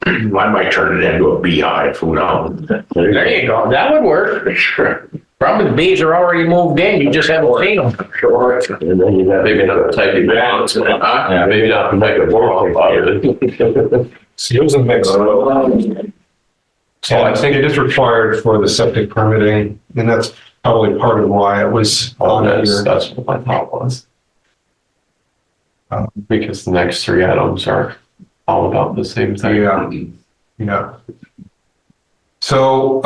I might turn it into a beehive, who knows? There you go, that would work. Sure. Probably the bees are already moved in, you just haven't seen them. Sure. And then you got. Maybe not take it down. Yeah. Maybe not take it out of it. So it was a mix. So I think it is required for the septic permitting, and that's probably part of why it was on here. That's what my thought was. Because the next three items are all about the same thing. Yeah. Yeah. So,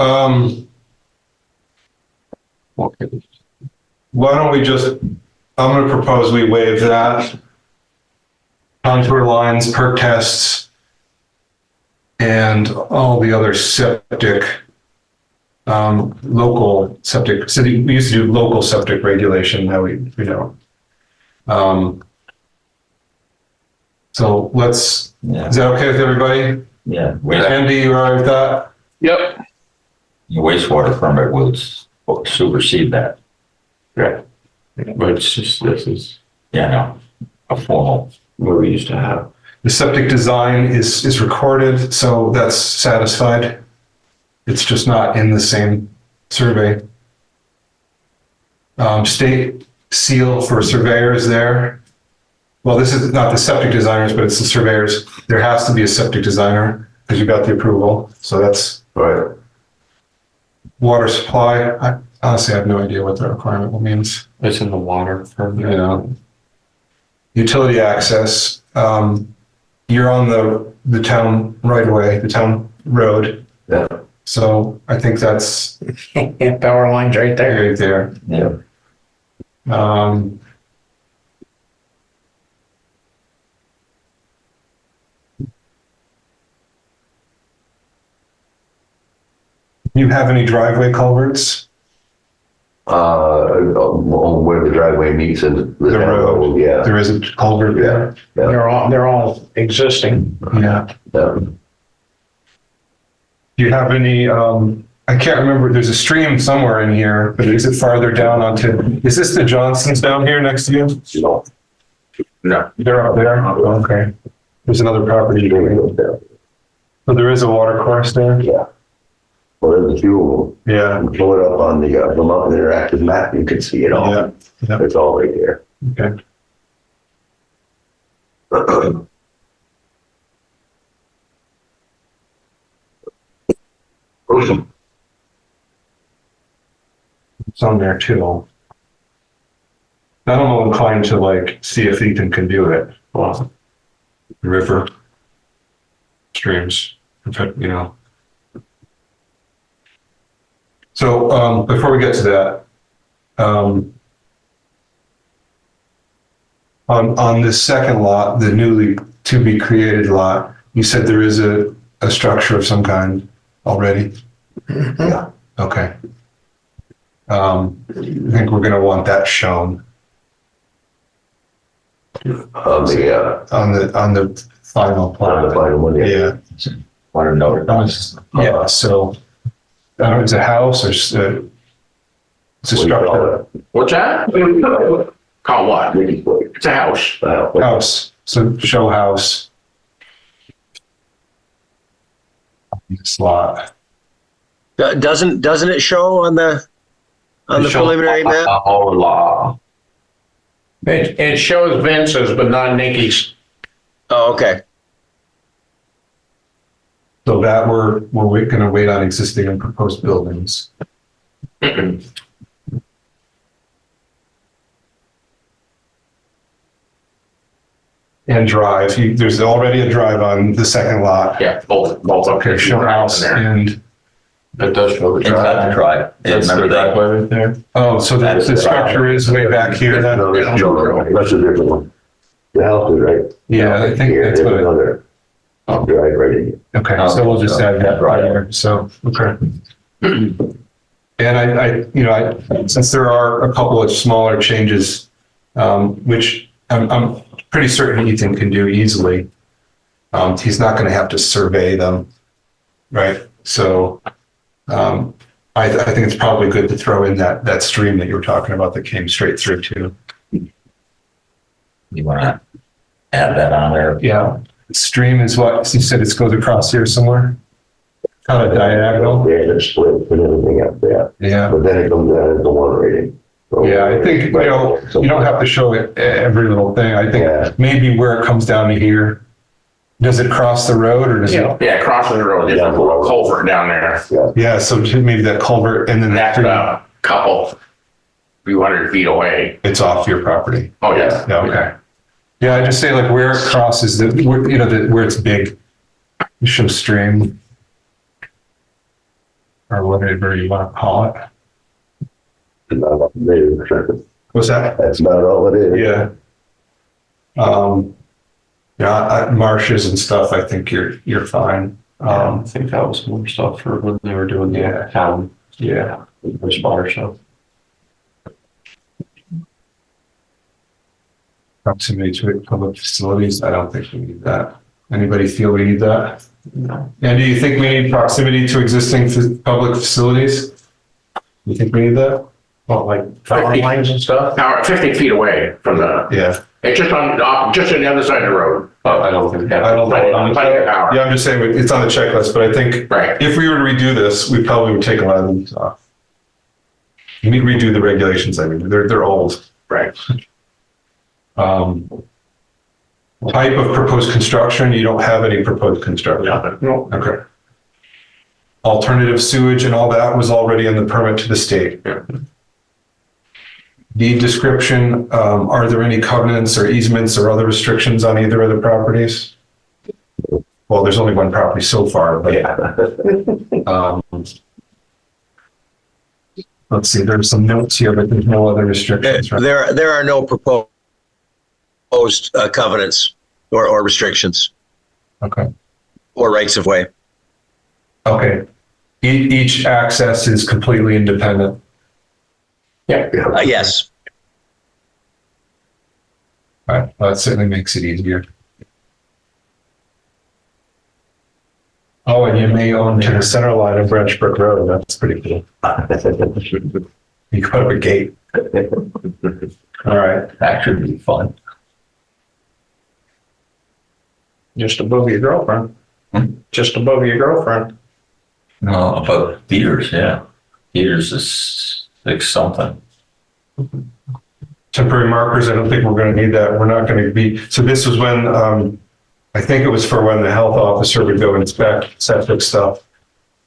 why don't we just, I'm going to propose we waive that. Contour lines, perk tests, and all the other septic, local septic, city, we used to do local septic regulation, now we don't. So let's, is that okay with everybody? Yeah. Andy, you all right with that? Yep. The wastewater permit will supersede that. Right. But it's just, this is Yeah, no, a formal. what we used to have. The septic design is recorded, so that's satisfied. It's just not in the same survey. State seal for surveyors there. Well, this is not the septic designers, but it's the surveyors. There has to be a septic designer because you got the approval. So that's Right. water supply. I honestly have no idea what that requirement means. It's in the water permit. Yeah. Utility access. You're on the town right away, the town road. Yeah. So I think that's Power lines right there. right there. Yeah. You have any driveway culverts? Where the driveway meets and The road. Yeah. There is a culvert there. They're all existing. Yeah. Yeah. Do you have any, I can't remember, there's a stream somewhere in here, but is it farther down onto, is this the Johnsons down here next to you? No. No. They're up there? Okay. There's another property. So there is a water course there? Yeah. Well, there's a few of them. Yeah. You pull it up on the Vermont Interactive Map, you can see it all. Yeah. Yeah. It's all right there. Okay. It's on there too. I don't know, inclined to like see if Ethan can do it. Well, river, streams, in fact, you know. So before we get to that, on this second lot, the newly to be created lot, you said there is a structure of some kind already? Yeah. Okay. I think we're gonna want that shown On the final plan. the final one, yeah. Yeah. Want to note. Yeah, so, I don't know, it's a house or it's a What do you call structure? it? What's that? Call what? Mickey's place. It's a house. House, so show house. This lot. Doesn't it show on the preliminary map? A whole lot. It shows Vince's, but not Nikki's. Oh, okay. So that we're gonna wait on existing and proposed buildings. And drive, there's already a drive on the second lot. Yeah, both Okay, show house and, It does show the Inside the driveway. drive. That's the Remember that? driveway right there. oh, so the structure is way back here then? No, that's a different one. The house is right. Yeah, I think Here, that's there's what another drive right in here. okay, so we'll just add that right here, so, okay. And I, since there are a couple of smaller changes, which I'm pretty certain Ethan can do easily. He's not gonna have to survey them, right? So, I think it's probably good to throw in that stream that you were talking about that came straight through too. You want to add that on there? Yeah, stream is what, you said it goes across here somewhere? kind of diagonal. Yeah, and it's split and everything up there, Yeah. but then it comes down to one rating. So- Yeah, I think, you know, you don't have to show it every little thing. I Yeah. think maybe where it comes down to here. Does it cross the road or does it? Yeah, crossing the road, there's a little culvert down there. Yeah, so maybe that culvert and then That's a couple, few hundred feet away. it's off your property. Oh, yeah. Yeah, okay. Yeah, I just say like where it crosses where it's big. You show stream. Or whatever you want to call it. Not all it is. What's that? That's about all it is. Yeah. Yeah, marshes and stuff, I think you're fine. I think that was more stuff for when they were doing the town Yeah. wastewater stuff. Proximity to public facilities, I don't think we need that. Anybody feel we need that? No. And do you think we need proximity to existing public facilities? You think we need that? Well, like power lines and stuff. Now, 50 feet away from the, Yeah. it's just just on the other side of the road. I don't think I don't know. Plenty of power. Yeah, I'm just saying, it's on the checklist, but I think Right. if we were to redo this, we probably would take a lot of these off. You need to redo the regulations, I mean, they're old. Right. Type of proposed construction, you don't have any proposed construction. No. Okay. Alternative sewage and all that was already in the permit to the state. Yeah. Deed description, are there any covenants or easements or other restrictions on either of the properties? Well, there's only one property so far, but let's see, there's some notes here, but there's no other restrictions. Right? There are no proposed covenants or restrictions Okay. or rights of way. Okay. Each access is completely independent. Yes. All right. Well, that certainly makes it easier. Oh, and you may own to the center line of Branch Brook Road. That's pretty cool. You can put up a gate. All right. That should be fun. Just above your girlfriend. Just above your girlfriend. No, about Peters, yeah. Peters is 6 something. Temporary markers, I don't think we're going to need that. We're not going to be, so this was when, I think it was for when the health officer would go inspect septic stuff.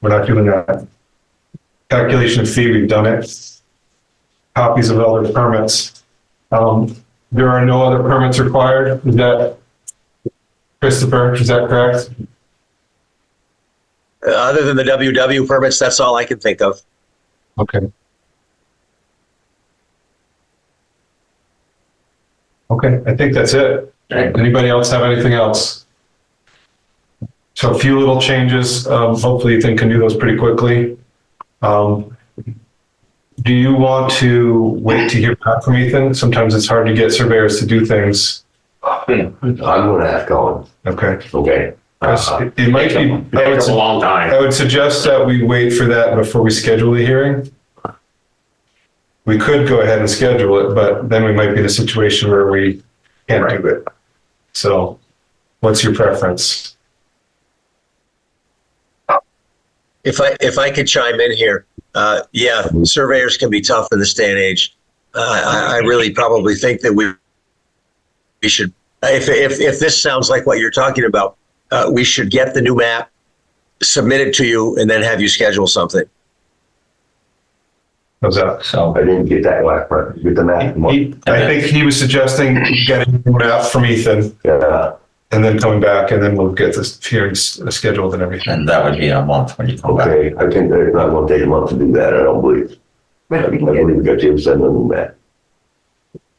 We're not doing that. Calculation of fee, we've done it. Copies of other permits. There are no other permits required. Is that, Christopher, is that correct? Other than the WW permits, that's all I can think of. Okay. Okay, I think that's it. Anybody else have anything else? So a few little changes. Hopefully Ethan can do those pretty quickly. Do you want to wait to hear back from Ethan? Sometimes it's hard to get surveyors to do things. I'm gonna have Colin. Okay. Okay. 'Cause it might be, Takes a long time. I would suggest that we wait for that before we schedule the hearing. We could go ahead and schedule it, but then we might be in a situation where we can't do it. So what's your preference? If I could chime in here, yeah, surveyors can be tough in this day and age. I really probably think that we should, if this sounds like what you're talking about, we should get the new map, submit it to you, and then have you schedule something. How's that? So I didn't get that last part. Get the map. I think he was suggesting getting a map from Ethan Yeah. and then coming back, and then we'll get this hearing scheduled and everything. and that would be a month when you come back. Okay. I think that it's not gonna take a month to do that. I don't believe. I But we can get, believe we got you to send them that.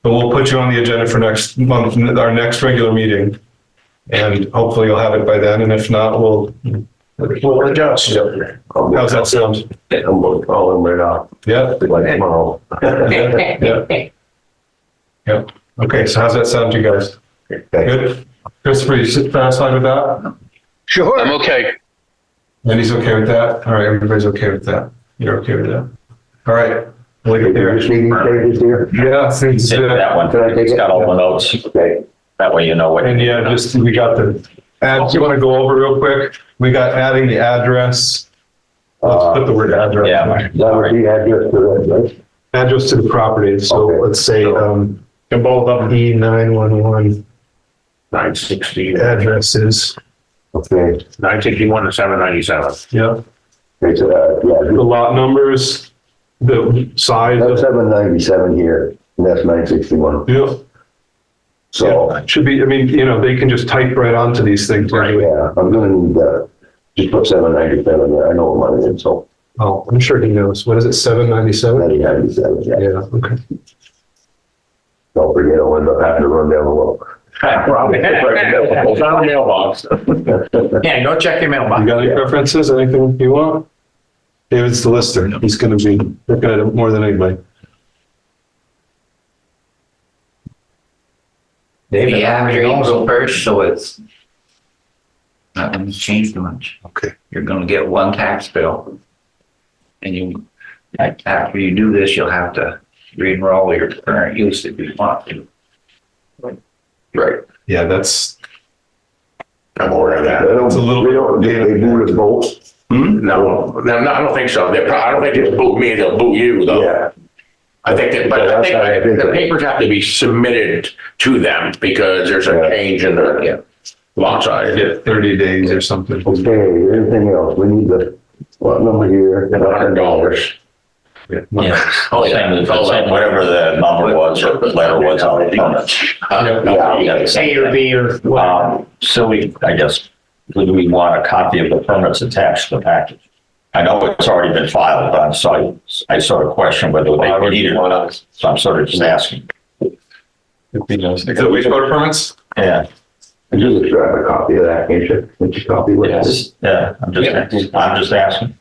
But we'll put you on the agenda for next month, our next regular meeting. And hopefully you'll have it by then. And if not, we'll adjust. How's that sound? I'm gonna call him right off. Yeah. Like tomorrow. Yeah. Yeah. Okay. So how's that sound to you guys? Good. Christopher, you satisfied with that? Sure. I'm okay. And he's okay with that? All right. Everybody's okay with that. You're okay with that? All right. We'll leave it there. Just need these pages here. Yeah. Since, Take that one. Can I take It's it? got all the notes. Okay. That way you know what. and yeah, just, we got the, add, you want to go over real quick? We got adding the address Let's put the word address. Yeah. That would be address to that, right? Address to the property, so Okay. let's say, And both of them, E911 960, addresses. Okay. 961 and 797. Yep. Okay, so, The yeah, lot numbers, the size. that's 797 here, and that's 961. Yeah. So, Yeah, should be, I mean, they can just type right onto these things. Anyway. yeah, I'm gonna need that. Just put 797 there. I know what mine is, so Oh, I'm sure he knows. What is it, 797? 997, yeah. Yeah, okay. Don't forget, I'll end up having to run down the road. Probably. It's on the mailbox. Yeah, go check your You mailbox. got any preferences, anything you want? David's the lister. He's gonna be looking at it more than anybody. The average go first, so it's not going to change too much. Okay. You're going to get one tax bill. And after you do this, you'll have to re-enroll your current use if you want to. Right. Yeah, that's, I'm aware of that. It's a little- They boot us both. No, I don't think so. I don't think they'll boot me, they'll boot you, though. Yeah. I think that, but I think the papers have to be submitted to them because there's a change in the lot size. get 30 days or something. Okay, anything else? We need the, what number here? $100. Yeah. Oh, yeah. Same, whatever the number was, or letter was on the permit. A or B or. So I guess, do we want a copy of the permits attached to the package? I know it's already been filed on site. I sort of question whether they need it or not. So I'm sort of just asking. Is it wastewater permits? Yeah. And just grab a copy of that, can't you? Make a copy with this. Yeah, I'm just asking.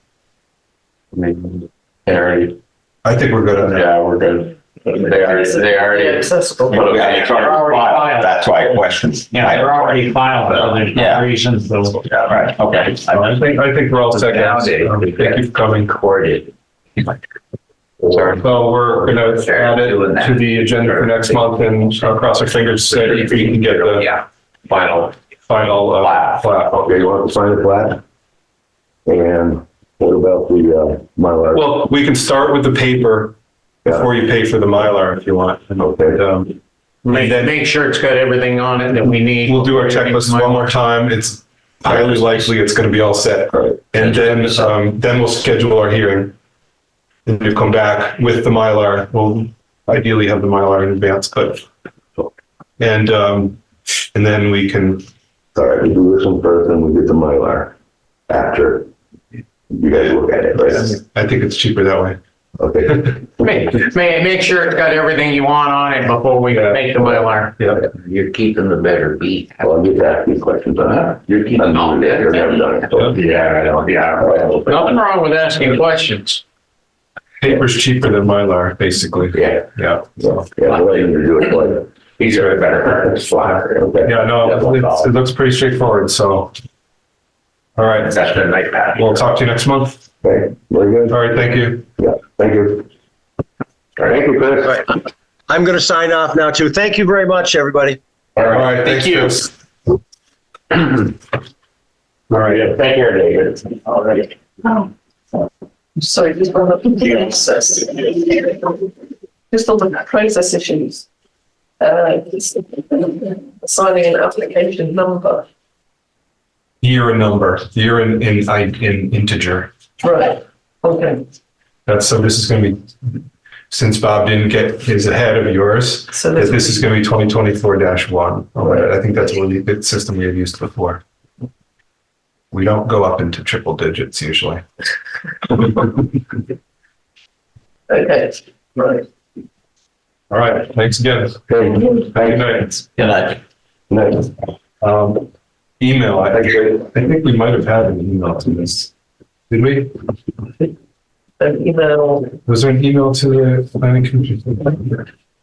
I think we're good on that. Yeah, we're good. They already. Accessible. Well, yeah, it's already filed. That's why I questioned. Yeah, they're already filed, so there's Yeah. no reason to. Yeah, right, okay. I think we're all set, guys. Thank you for coming. Recorded. So we're gonna add it to the agenda for next month and cross our fingers, say if we can get the final plat. Okay, you want to sign the plat? And what about the, Mylar? Well, we can start with the paper before you pay for the Mylar if you want. Okay. Make sure it's got everything on it that we need. We'll do our checklist one more time. It's highly likely it's gonna be all set. Right. And then we'll schedule our hearing. And you come back with the Mylar. We'll ideally have the Mylar in advance, but, and then we can, All right, we do this one first, and we get the Mylar after you guys look at it, right? I think it's cheaper that way. Okay. Make sure it's got everything you want on it before we make the Mylar. Yeah. You're keeping the better beat. Well, I'll get to ask you questions on that. You're keeping I'm doing that, you've never done it. So, Yeah, I know, yeah. Nothing wrong with asking questions. Paper's cheaper than Mylar, basically. Yeah. Yeah. So, yeah, the way you do it, like, Easier and better. it's flat, okay. Yeah, no, it looks pretty straightforward, so. All right, That's the night path. we'll talk to you next month. Okay, very good. All right, thank you. Yeah, thank you. Thank you, Chris. Right. I'm going to sign off now too. Thank you very much, everybody. All right, thank you. All right, Take care, David. All right. Sorry, just on the process. Just on the process issues. Assigning an application number. year and number, year in integer. Right, okay. So this is going to be, since Bob didn't get his ahead of yours, So that this is going to be 2024-1. All right, I think that's a really good system we have used before. We don't go up into triple digits usually. Okay, right. All right, thanks again. Okay, Good thanks. night. Good night. Nice. Email, I think we might have had an email to this. Did we? An email, Was there an email to the planning commission?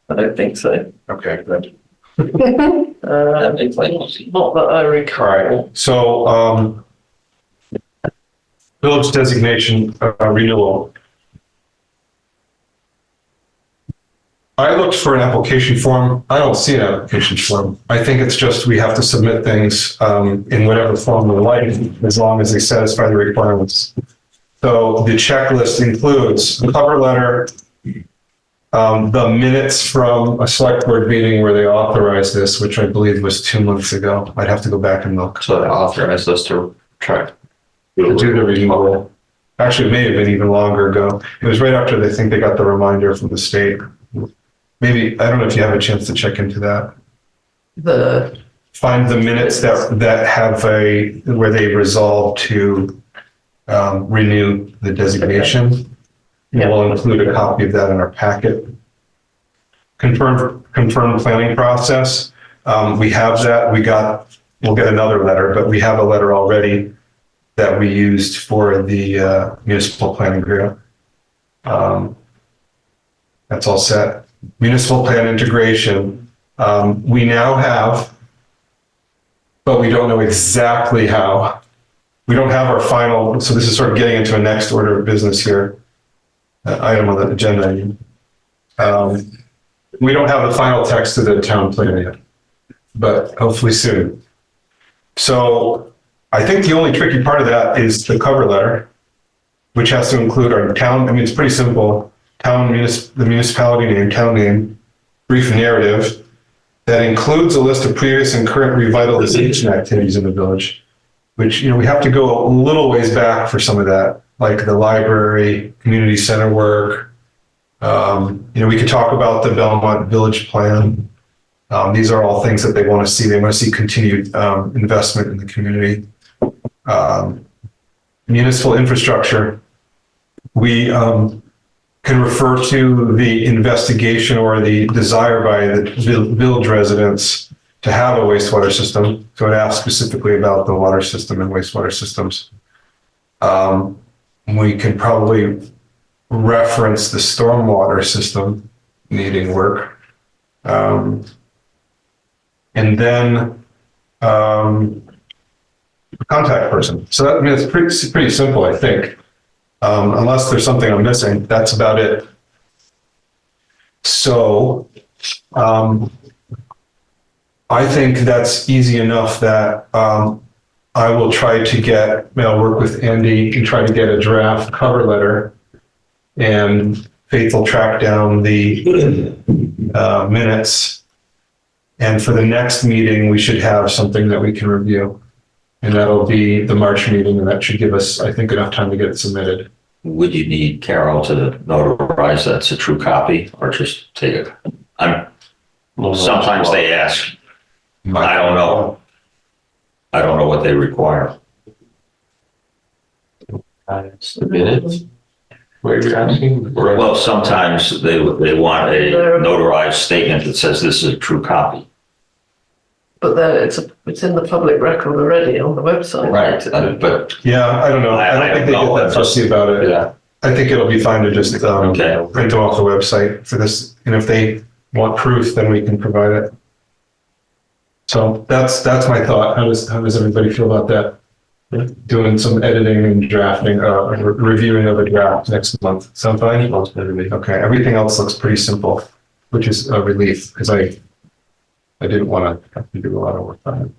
I don't think so. Okay, good. Not that I All recall. right, so, village designation renewal. I looked for an application form. I don't see an application form. I think it's just we have to submit things in whatever form we like, as long as they satisfy the requirements. So the checklist includes the cover letter, the minutes from a select board meeting where they authorized this, which I believe was 2 months ago. I'd have to go back and look. So they authorized us to try. To do the renewal. Actually, it may have been even longer ago. It was right after they think they got the reminder from the state. Maybe, I don't know if you have a chance to check into that. Find the minutes that have where they resolved to renew the designation. Yeah. We'll include a copy of that in our packet. Confirmed planning process. We have that. We'll get another letter, but we have a letter already that we used for the municipal planning bureau. That's all set. Municipal plan integration. We now have, but we don't know exactly how. We don't have our final, so this is sort of getting into a next order of business here, item on the agenda. We don't have the final text of the town plan yet, but hopefully soon. So I think the only tricky part of that is the cover letter, which has to include our town. I mean, it's pretty simple. The municipality name, town name, brief narrative that includes a list of previous and current revitalization activities in the village, which, we have to go a little ways back for some of that, like the library, community center work. We could talk about the Belmont Village Plan. These are all things that they want to see. They want to see continued investment in the community. Municipal infrastructure. We can refer to the investigation or the desire by the village residents to have a wastewater system. So it asks specifically about the water system and wastewater systems. We can probably reference the stormwater system needing work. And then contact person. So that, it's pretty simple, I think. Unless there's something I'm missing, that's about it. So I think that's easy enough that I will try to I'll work with Andy and try to get a draft cover letter, and Faith will track down the minutes. And for the next meeting, we should have something that we can review. And that'll be the March meeting, and that should give us, I think, enough time to get it submitted. Would you need Carol to notarize that's a true copy, or just take it? Sometimes they ask. I don't know. I don't know what they require. The minutes? What you're asking? Well, sometimes they want a notarized statement that says this is a true copy. But it's in the public record already on the website. Right, but yeah, I don't know. I don't think they get that fussy about it. Yeah. I think it'll be fine to just print them off the website for this. And if they want proof, then we can provide it. So that's my thought. How does everybody feel about that? Doing some editing and drafting, reviewing of a draft next month. Sound fine? Sounds good to me. Okay. Everything else looks pretty simple, which is a relief because I didn't want to have to do a lot of work on it.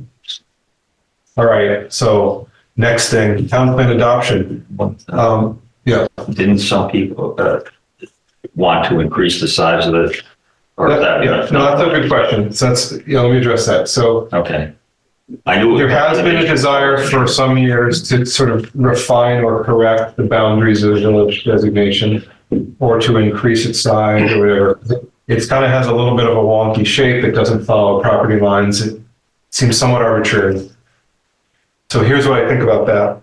All right. So next thing, town plan adoption. Yeah. Didn't some people want to increase the size of it? Or No, that's a good question. So let me address that. So okay. I knew there has been a desire for some years to sort of refine or correct the boundaries of the village designation, or to increase its size or whatever. It kind of has a little bit of a wonky shape. It doesn't follow property lines. It seems somewhat arbitrary. So here's what I think about that.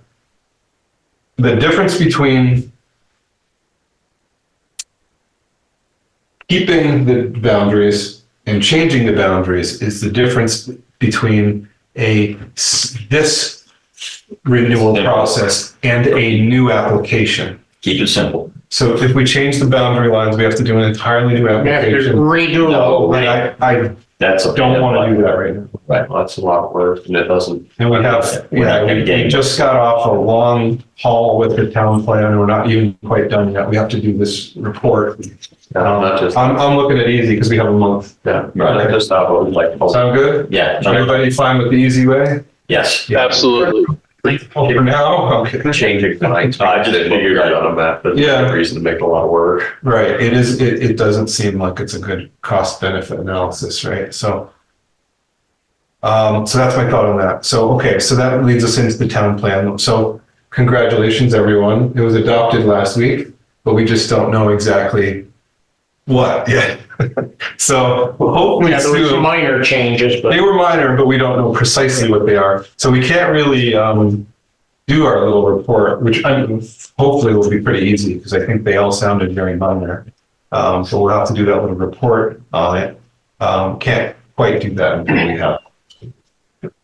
The difference between keeping the boundaries and changing the boundaries is the difference between this renewal process and a new application. Keep it simple. So if we change the boundary lines, we have to do an entirely new application. Redo the whole thing. I don't want to do that right now. Right. Well, that's a lot of work, and it doesn't. And we have, we just got off a long haul with the town plan, and we're not even quite done yet. We have to do this report. I'm looking at easy because we have a month. Yeah, right. I just thought it was like. Sound good? Yeah. Everybody fine with the easy way? Yes. Absolutely. For now, okay. Changing tonight. I just figured I'd on that, but Yeah. no reason to make a lot of work. Right, it doesn't seem like it's a good cost benefit analysis, right? So that's my thought on that. So, okay, so that leads us into the town plan. So congratulations, everyone. It was adopted last week, but we just don't know exactly what yet. So hopefully Yeah, there were some soon. minor changes, but They were minor, but we don't know precisely what they are. So we can't really do our little report, which hopefully will be pretty easy because I think they all sounded very minor. So we'll have to do that little report on it. Can't quite do that until we have.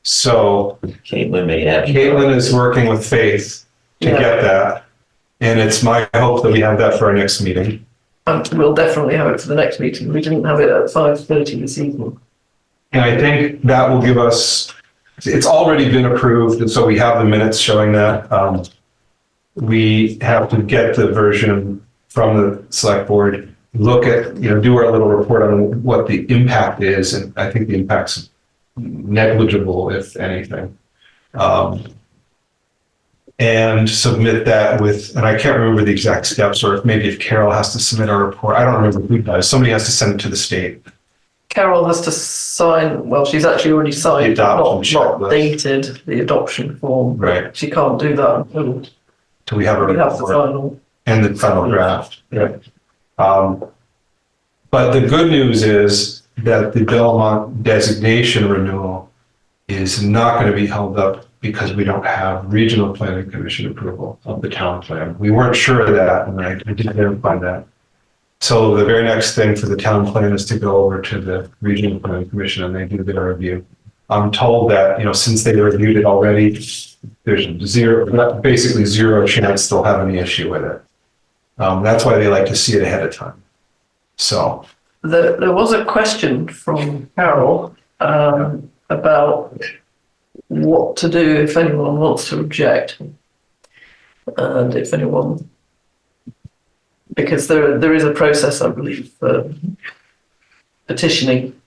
So Caitlin may have. Caitlin is working with Faith to Yeah. get that. And it's my hope that we have that for our next meeting. We'll definitely have it for the next meeting. We didn't have it at 5:30 this evening. And I think that will give us, it's already been approved, and so we have the minutes showing that. We have to get the version from the select board, look at, do our little report on what the impact is, and I think the impact's negligible, if anything. And submit that with, and I can't remember the exact steps, or maybe if Carol has to submit our report, I don't remember who does, somebody has to send it to the state. Carol has to sign, well, she's actually already signed, The adoption not checklist. dated the adoption form. Right. She can't do that until Till we have a we have the report final. and the final draft. Right. But the good news is that the Belmont designation renewal is not going to be held up because we don't have regional planning commission approval of the town plan. We weren't sure of that, and I did verify that. So the very next thing for the town plan is to go over to the regional planning commission and they do their review. I'm told that, since they reviewed it already, there's basically zero chance they'll have any issue with it. That's why they like to see it ahead of time. So. There was a question from Carol about what to do if anyone wants to object, and if anyone, because there is a process, I believe, for petitioning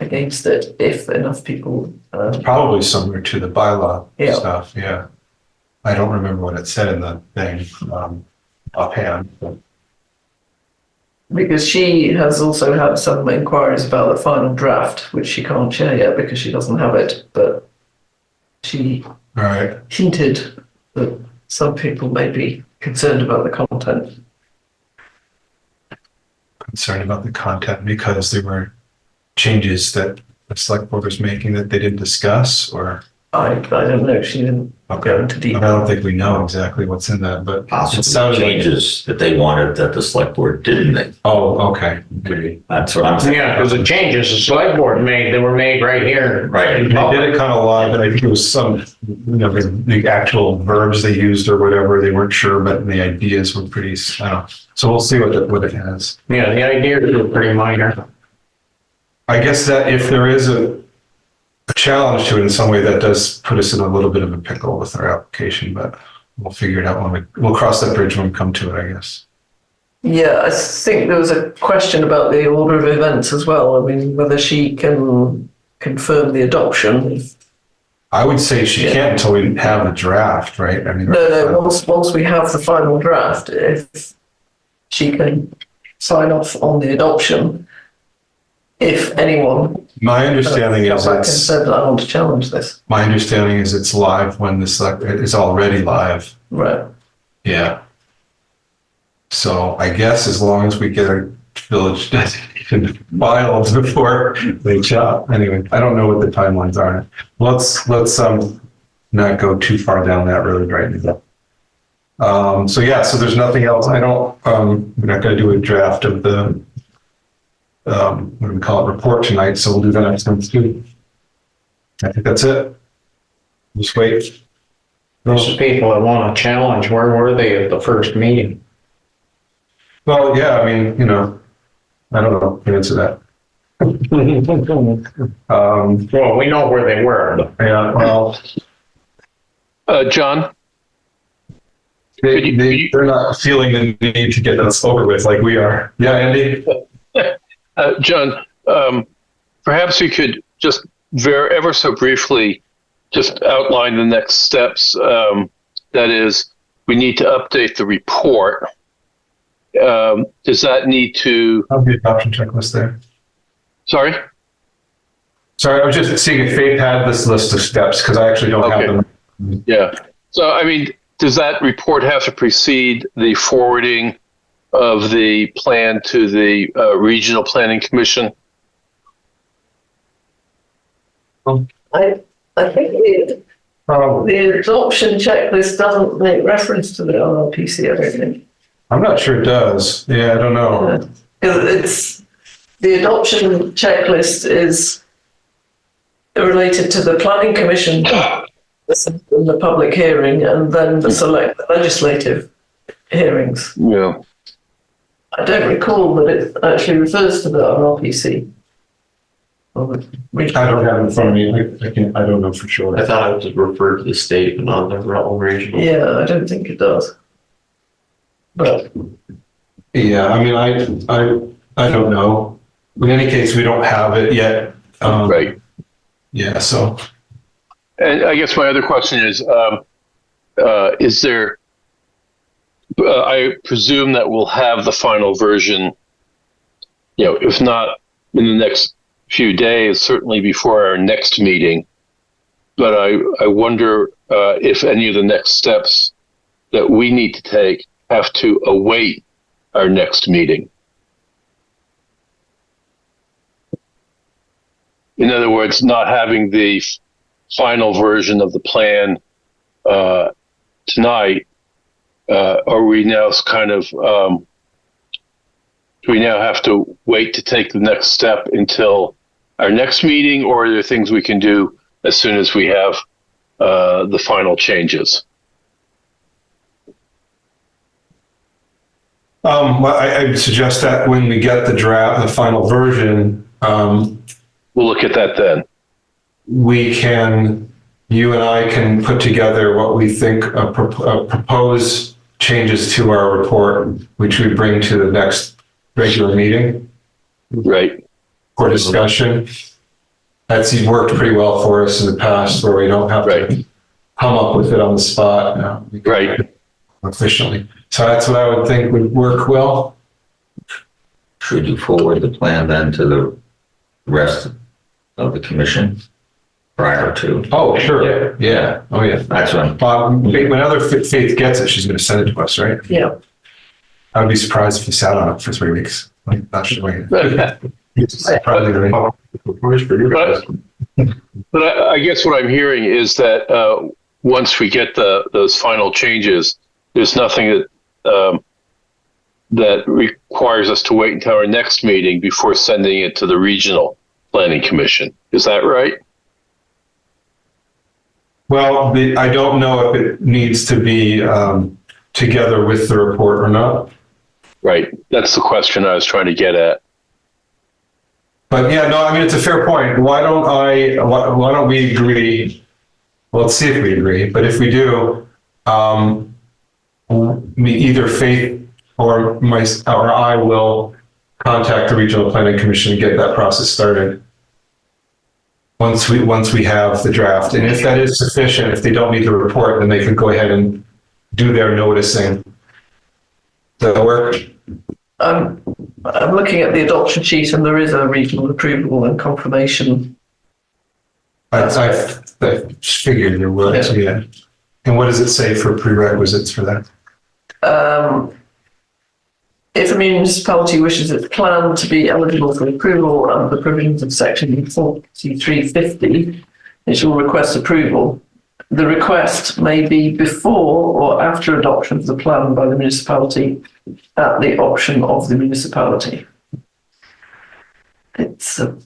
against it if enough people. Probably similar to the bylaw Yeah. stuff, yeah. I don't remember what it said in the thing offhand. But. Because she has also had some inquiries about the final draft, which she can't share yet because she doesn't have it, but she hinted that some people may be concerned about the content. Concerned about the content because there were changes that the select board was making that they didn't discuss, or? I don't know, she didn't go into I detail. don't think we know exactly what's in that, but it Possible sounded like. changes that they wanted that the select board didn't make. Oh, okay. Maybe. That's what I'm saying. yeah, because the changes the select board made, they were made right here. Right. They did it kind of live, but I think it was some, the actual verbs they used or whatever, they weren't sure, but the ideas were pretty, I don't know. So we'll see what it has. Yeah, the ideas were pretty minor. I guess that if there is a challenge to it in some way, that does put us in a little bit of a pickle with our application, but we'll figure it out we'll cross that bridge when we come to it, I guess. Yeah, I think there was a question about the order of events as well. I mean, whether she can confirm the adoption. I would say she can't until we have a draft, right? I mean, No, once we have the final draft, if she can sign off on the adoption, if anyone. my understanding is I said I want to challenge this. my understanding is it's live when the select, it's already live. Right. Yeah. So I guess as long as we get our village designation filed before they chop. Anyway, I don't know what the timelines are. Let's not go too far down that road right now. So there's nothing else. We're not going to do a draft of the what do we call it, report tonight, so we'll do that next time too. I think that's it. Just wait. Those people that want to challenge, where were they at the first meeting? Well, yeah, I mean, I don't know the answer to that. Well, we know where they were. But Yeah, well, John, they're not feeling the need to get this over with like we are. Yeah, Andy? John, perhaps you could just ever so briefly just outline the next steps. That is, we need to update the report. Does that need to? I'll be adoption checklist there. Sorry? Sorry, I was just seeing if Faith had this list of steps because I actually don't have them. Yeah. So, I mean, does that report have to precede the forwarding of the plan to the Regional Planning Commission? I think the adoption checklist doesn't make reference to the RLPC, I don't think. I'm not sure it does. Yeah, I don't know. Because the adoption checklist is related to the planning commission, the public hearing, and then the select legislative hearings. Yeah. I don't recall that it actually refers to the RLPC. I don't have it in front of me. I don't know for sure. I thought it was referred to the state and not the Rutland Regional. Yeah, I don't think it does. But yeah, I mean, I don't know. In any case, we don't have it yet. Right. Yeah. So. And I guess my other question is there? I presume that we'll have the final version. You know, if not in the next few days, certainly before our next meeting. But I wonder if any of the next steps that we need to take have to await our next meeting. In other words, not having the final version of the plan tonight, are we now kind of, do we now have to wait to take the next step until our next meeting, or are there things we can do as soon as we have the final changes? Well, I would suggest that when we get the final version, we'll look at that then. You and I can put together what we think propose changes to our report, which we bring to the next regular meeting. Right. For discussion. That's worked pretty well for us in the past, where we don't have to come up with it on the spot. Right. Efficiently. So that's what I would think would work well. Should you forward the plan then to the rest of the commission prior to? Oh, sure. Yeah. Oh, yeah. That's what whenever Faith gets it, she's going to send it to us, right? yeah, I would be surprised if you sat on it for 3 weeks. Like, not sure. But I guess what I'm hearing is that once we get those final changes, there's nothing that requires us to wait until our next meeting before sending it to the Regional Planning Commission. Is that right? Well, I don't know if it needs to be together with the report or not. Right. That's the question I was trying to get at. But yeah, no, I mean, it's a fair point. Why don't we agree? Well, let's see if we agree. But if we do, either Faith or I will contact the Regional Planning Commission and get that process started. Once we have the draft, and if that is sufficient, if they don't need the report, then they can go ahead and do their noticing. Does that work? I'm looking at the adoption sheet, and there is a regional approval and confirmation. I figured there was, yeah. And what does it say for prerequisites for that? If a municipality wishes its plan to be eligible for approval under the provisions of section 4350, it shall request approval. The request may be before or after adoption of the plan by the municipality at the option of the municipality. It's a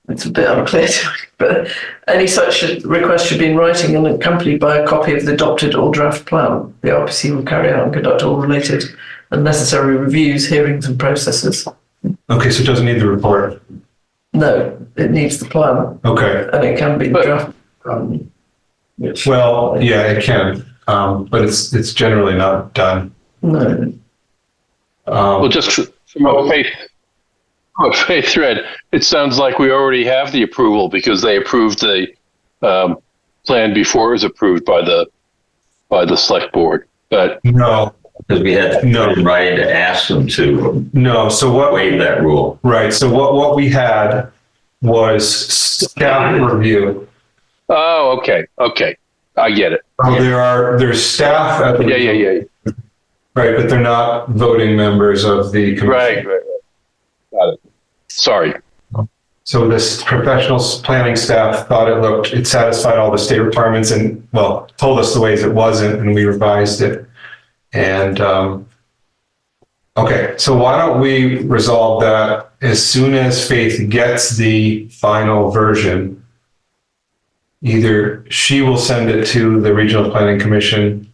bit unclear to me, but any such request should be in writing and accompanied by a copy of the adopted or draft plan. The RPC will carry out and conduct all related and necessary reviews, hearings and processes. Okay, so it doesn't need the report. No, it needs the plan. Okay. And it can be the draft. Well, yeah, it can, but it's generally not done. No. Well, just from a faith thread, it sounds like we already have the approval because they approved the plan before it was approved by the select board. But No, Because we had No. right to ask them to no. So what? waive that rule. Right. So what we had was staff review. oh, okay, I get it. There's staff at the. Yeah. Right, but they're not voting members of the commission. Right. Got it. Sorry. So this professional planning staff thought it satisfied all the state requirements and, well, told us the ways it wasn't, and we revised it. And, okay, so why don't we resolve that as soon as Faith gets the final version, either she will send it to the Regional Planning Commission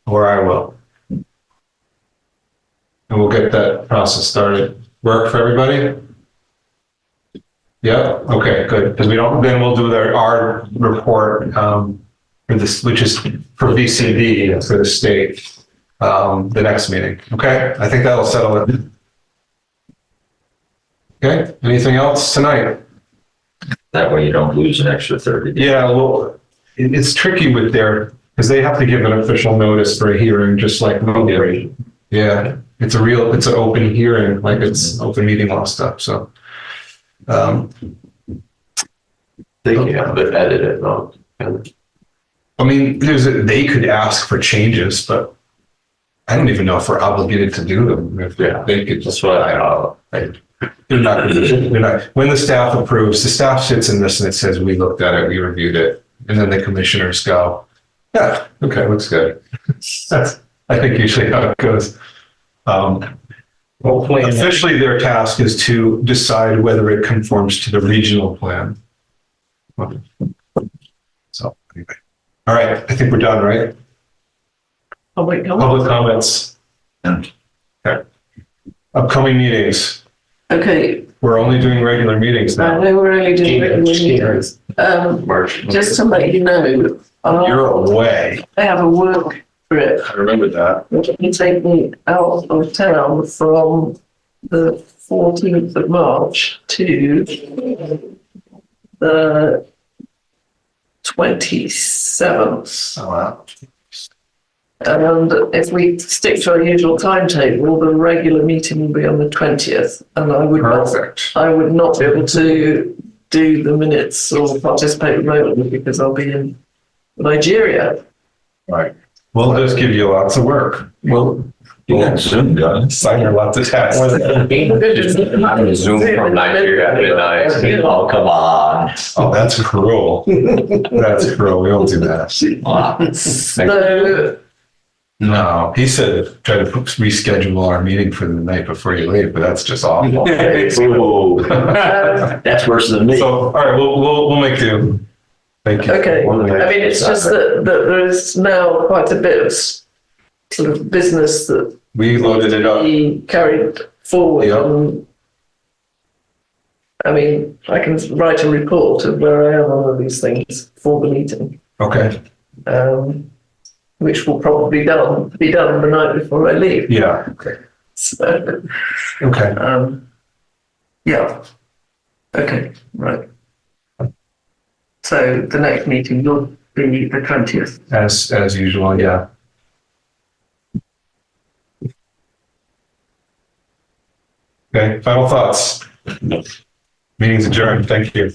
or I will. And we'll get that process started. Work for everybody? Yeah, okay, good, because then we'll do our report, for this, which is for VCD, for the state, the next meeting, okay? I think that'll settle it. Okay, anything else tonight? That way you don't lose an extra 30 days. Yeah, well, it's tricky with because they have to give an official notice for a hearing, just like we do. Yeah, it's an open hearing, like it's open meeting law stuff, so. They can edit it, though. I mean, they could ask for changes, but I don't even know if we're obligated to do them. If they could, That's what they're not. When the staff approves, the staff sits in this and it says, we looked at it, we reviewed it. And then the commissioners go, yeah, okay, looks good. That's, I think, usually how it goes. Officially, their task is to decide whether it conforms to the regional plan. So, anyway. All right, I think we're done, right? Public Public comments. Okay. Upcoming meetings. Okay, We're only doing regular meetings I now. know we're only doing regular meetings. March. Just to let you know, You're away. I have a work trip I remember that. which will take me out of town from the 14th of March to the 27th. Oh, wow. And if we stick to our usual timetable, the regular meeting will be on the 20th. And I would not be able to do the minutes or participate remotely because I'll be in Nigeria. Right. We'll just give you lots of work. Well, you got Zoom done. Sign your lots of tasks. I'm gonna Zoom from Nigeria at midnight. Oh, come on. Oh, that's cruel. That's cruel. We don't do that. Wow. So, No, he said try to reschedule our meeting for the night before you leave, but that's just awful. Ooh. That's worse than me. So, all right, we'll make do. Thank you. okay. I mean, it's just that there is now quite a bit of sort of business that We loaded it up. be carried forward. Yep. And, I mean, I can write a report of where I am on all these things for the meeting, Okay. which will probably be done the night before I leave. Yeah. Okay. So, Okay. yeah. Okay, right. So the next meeting will be the 20th. As usual, yeah. Okay. Final thoughts. Meeting's adjourned. Thank you.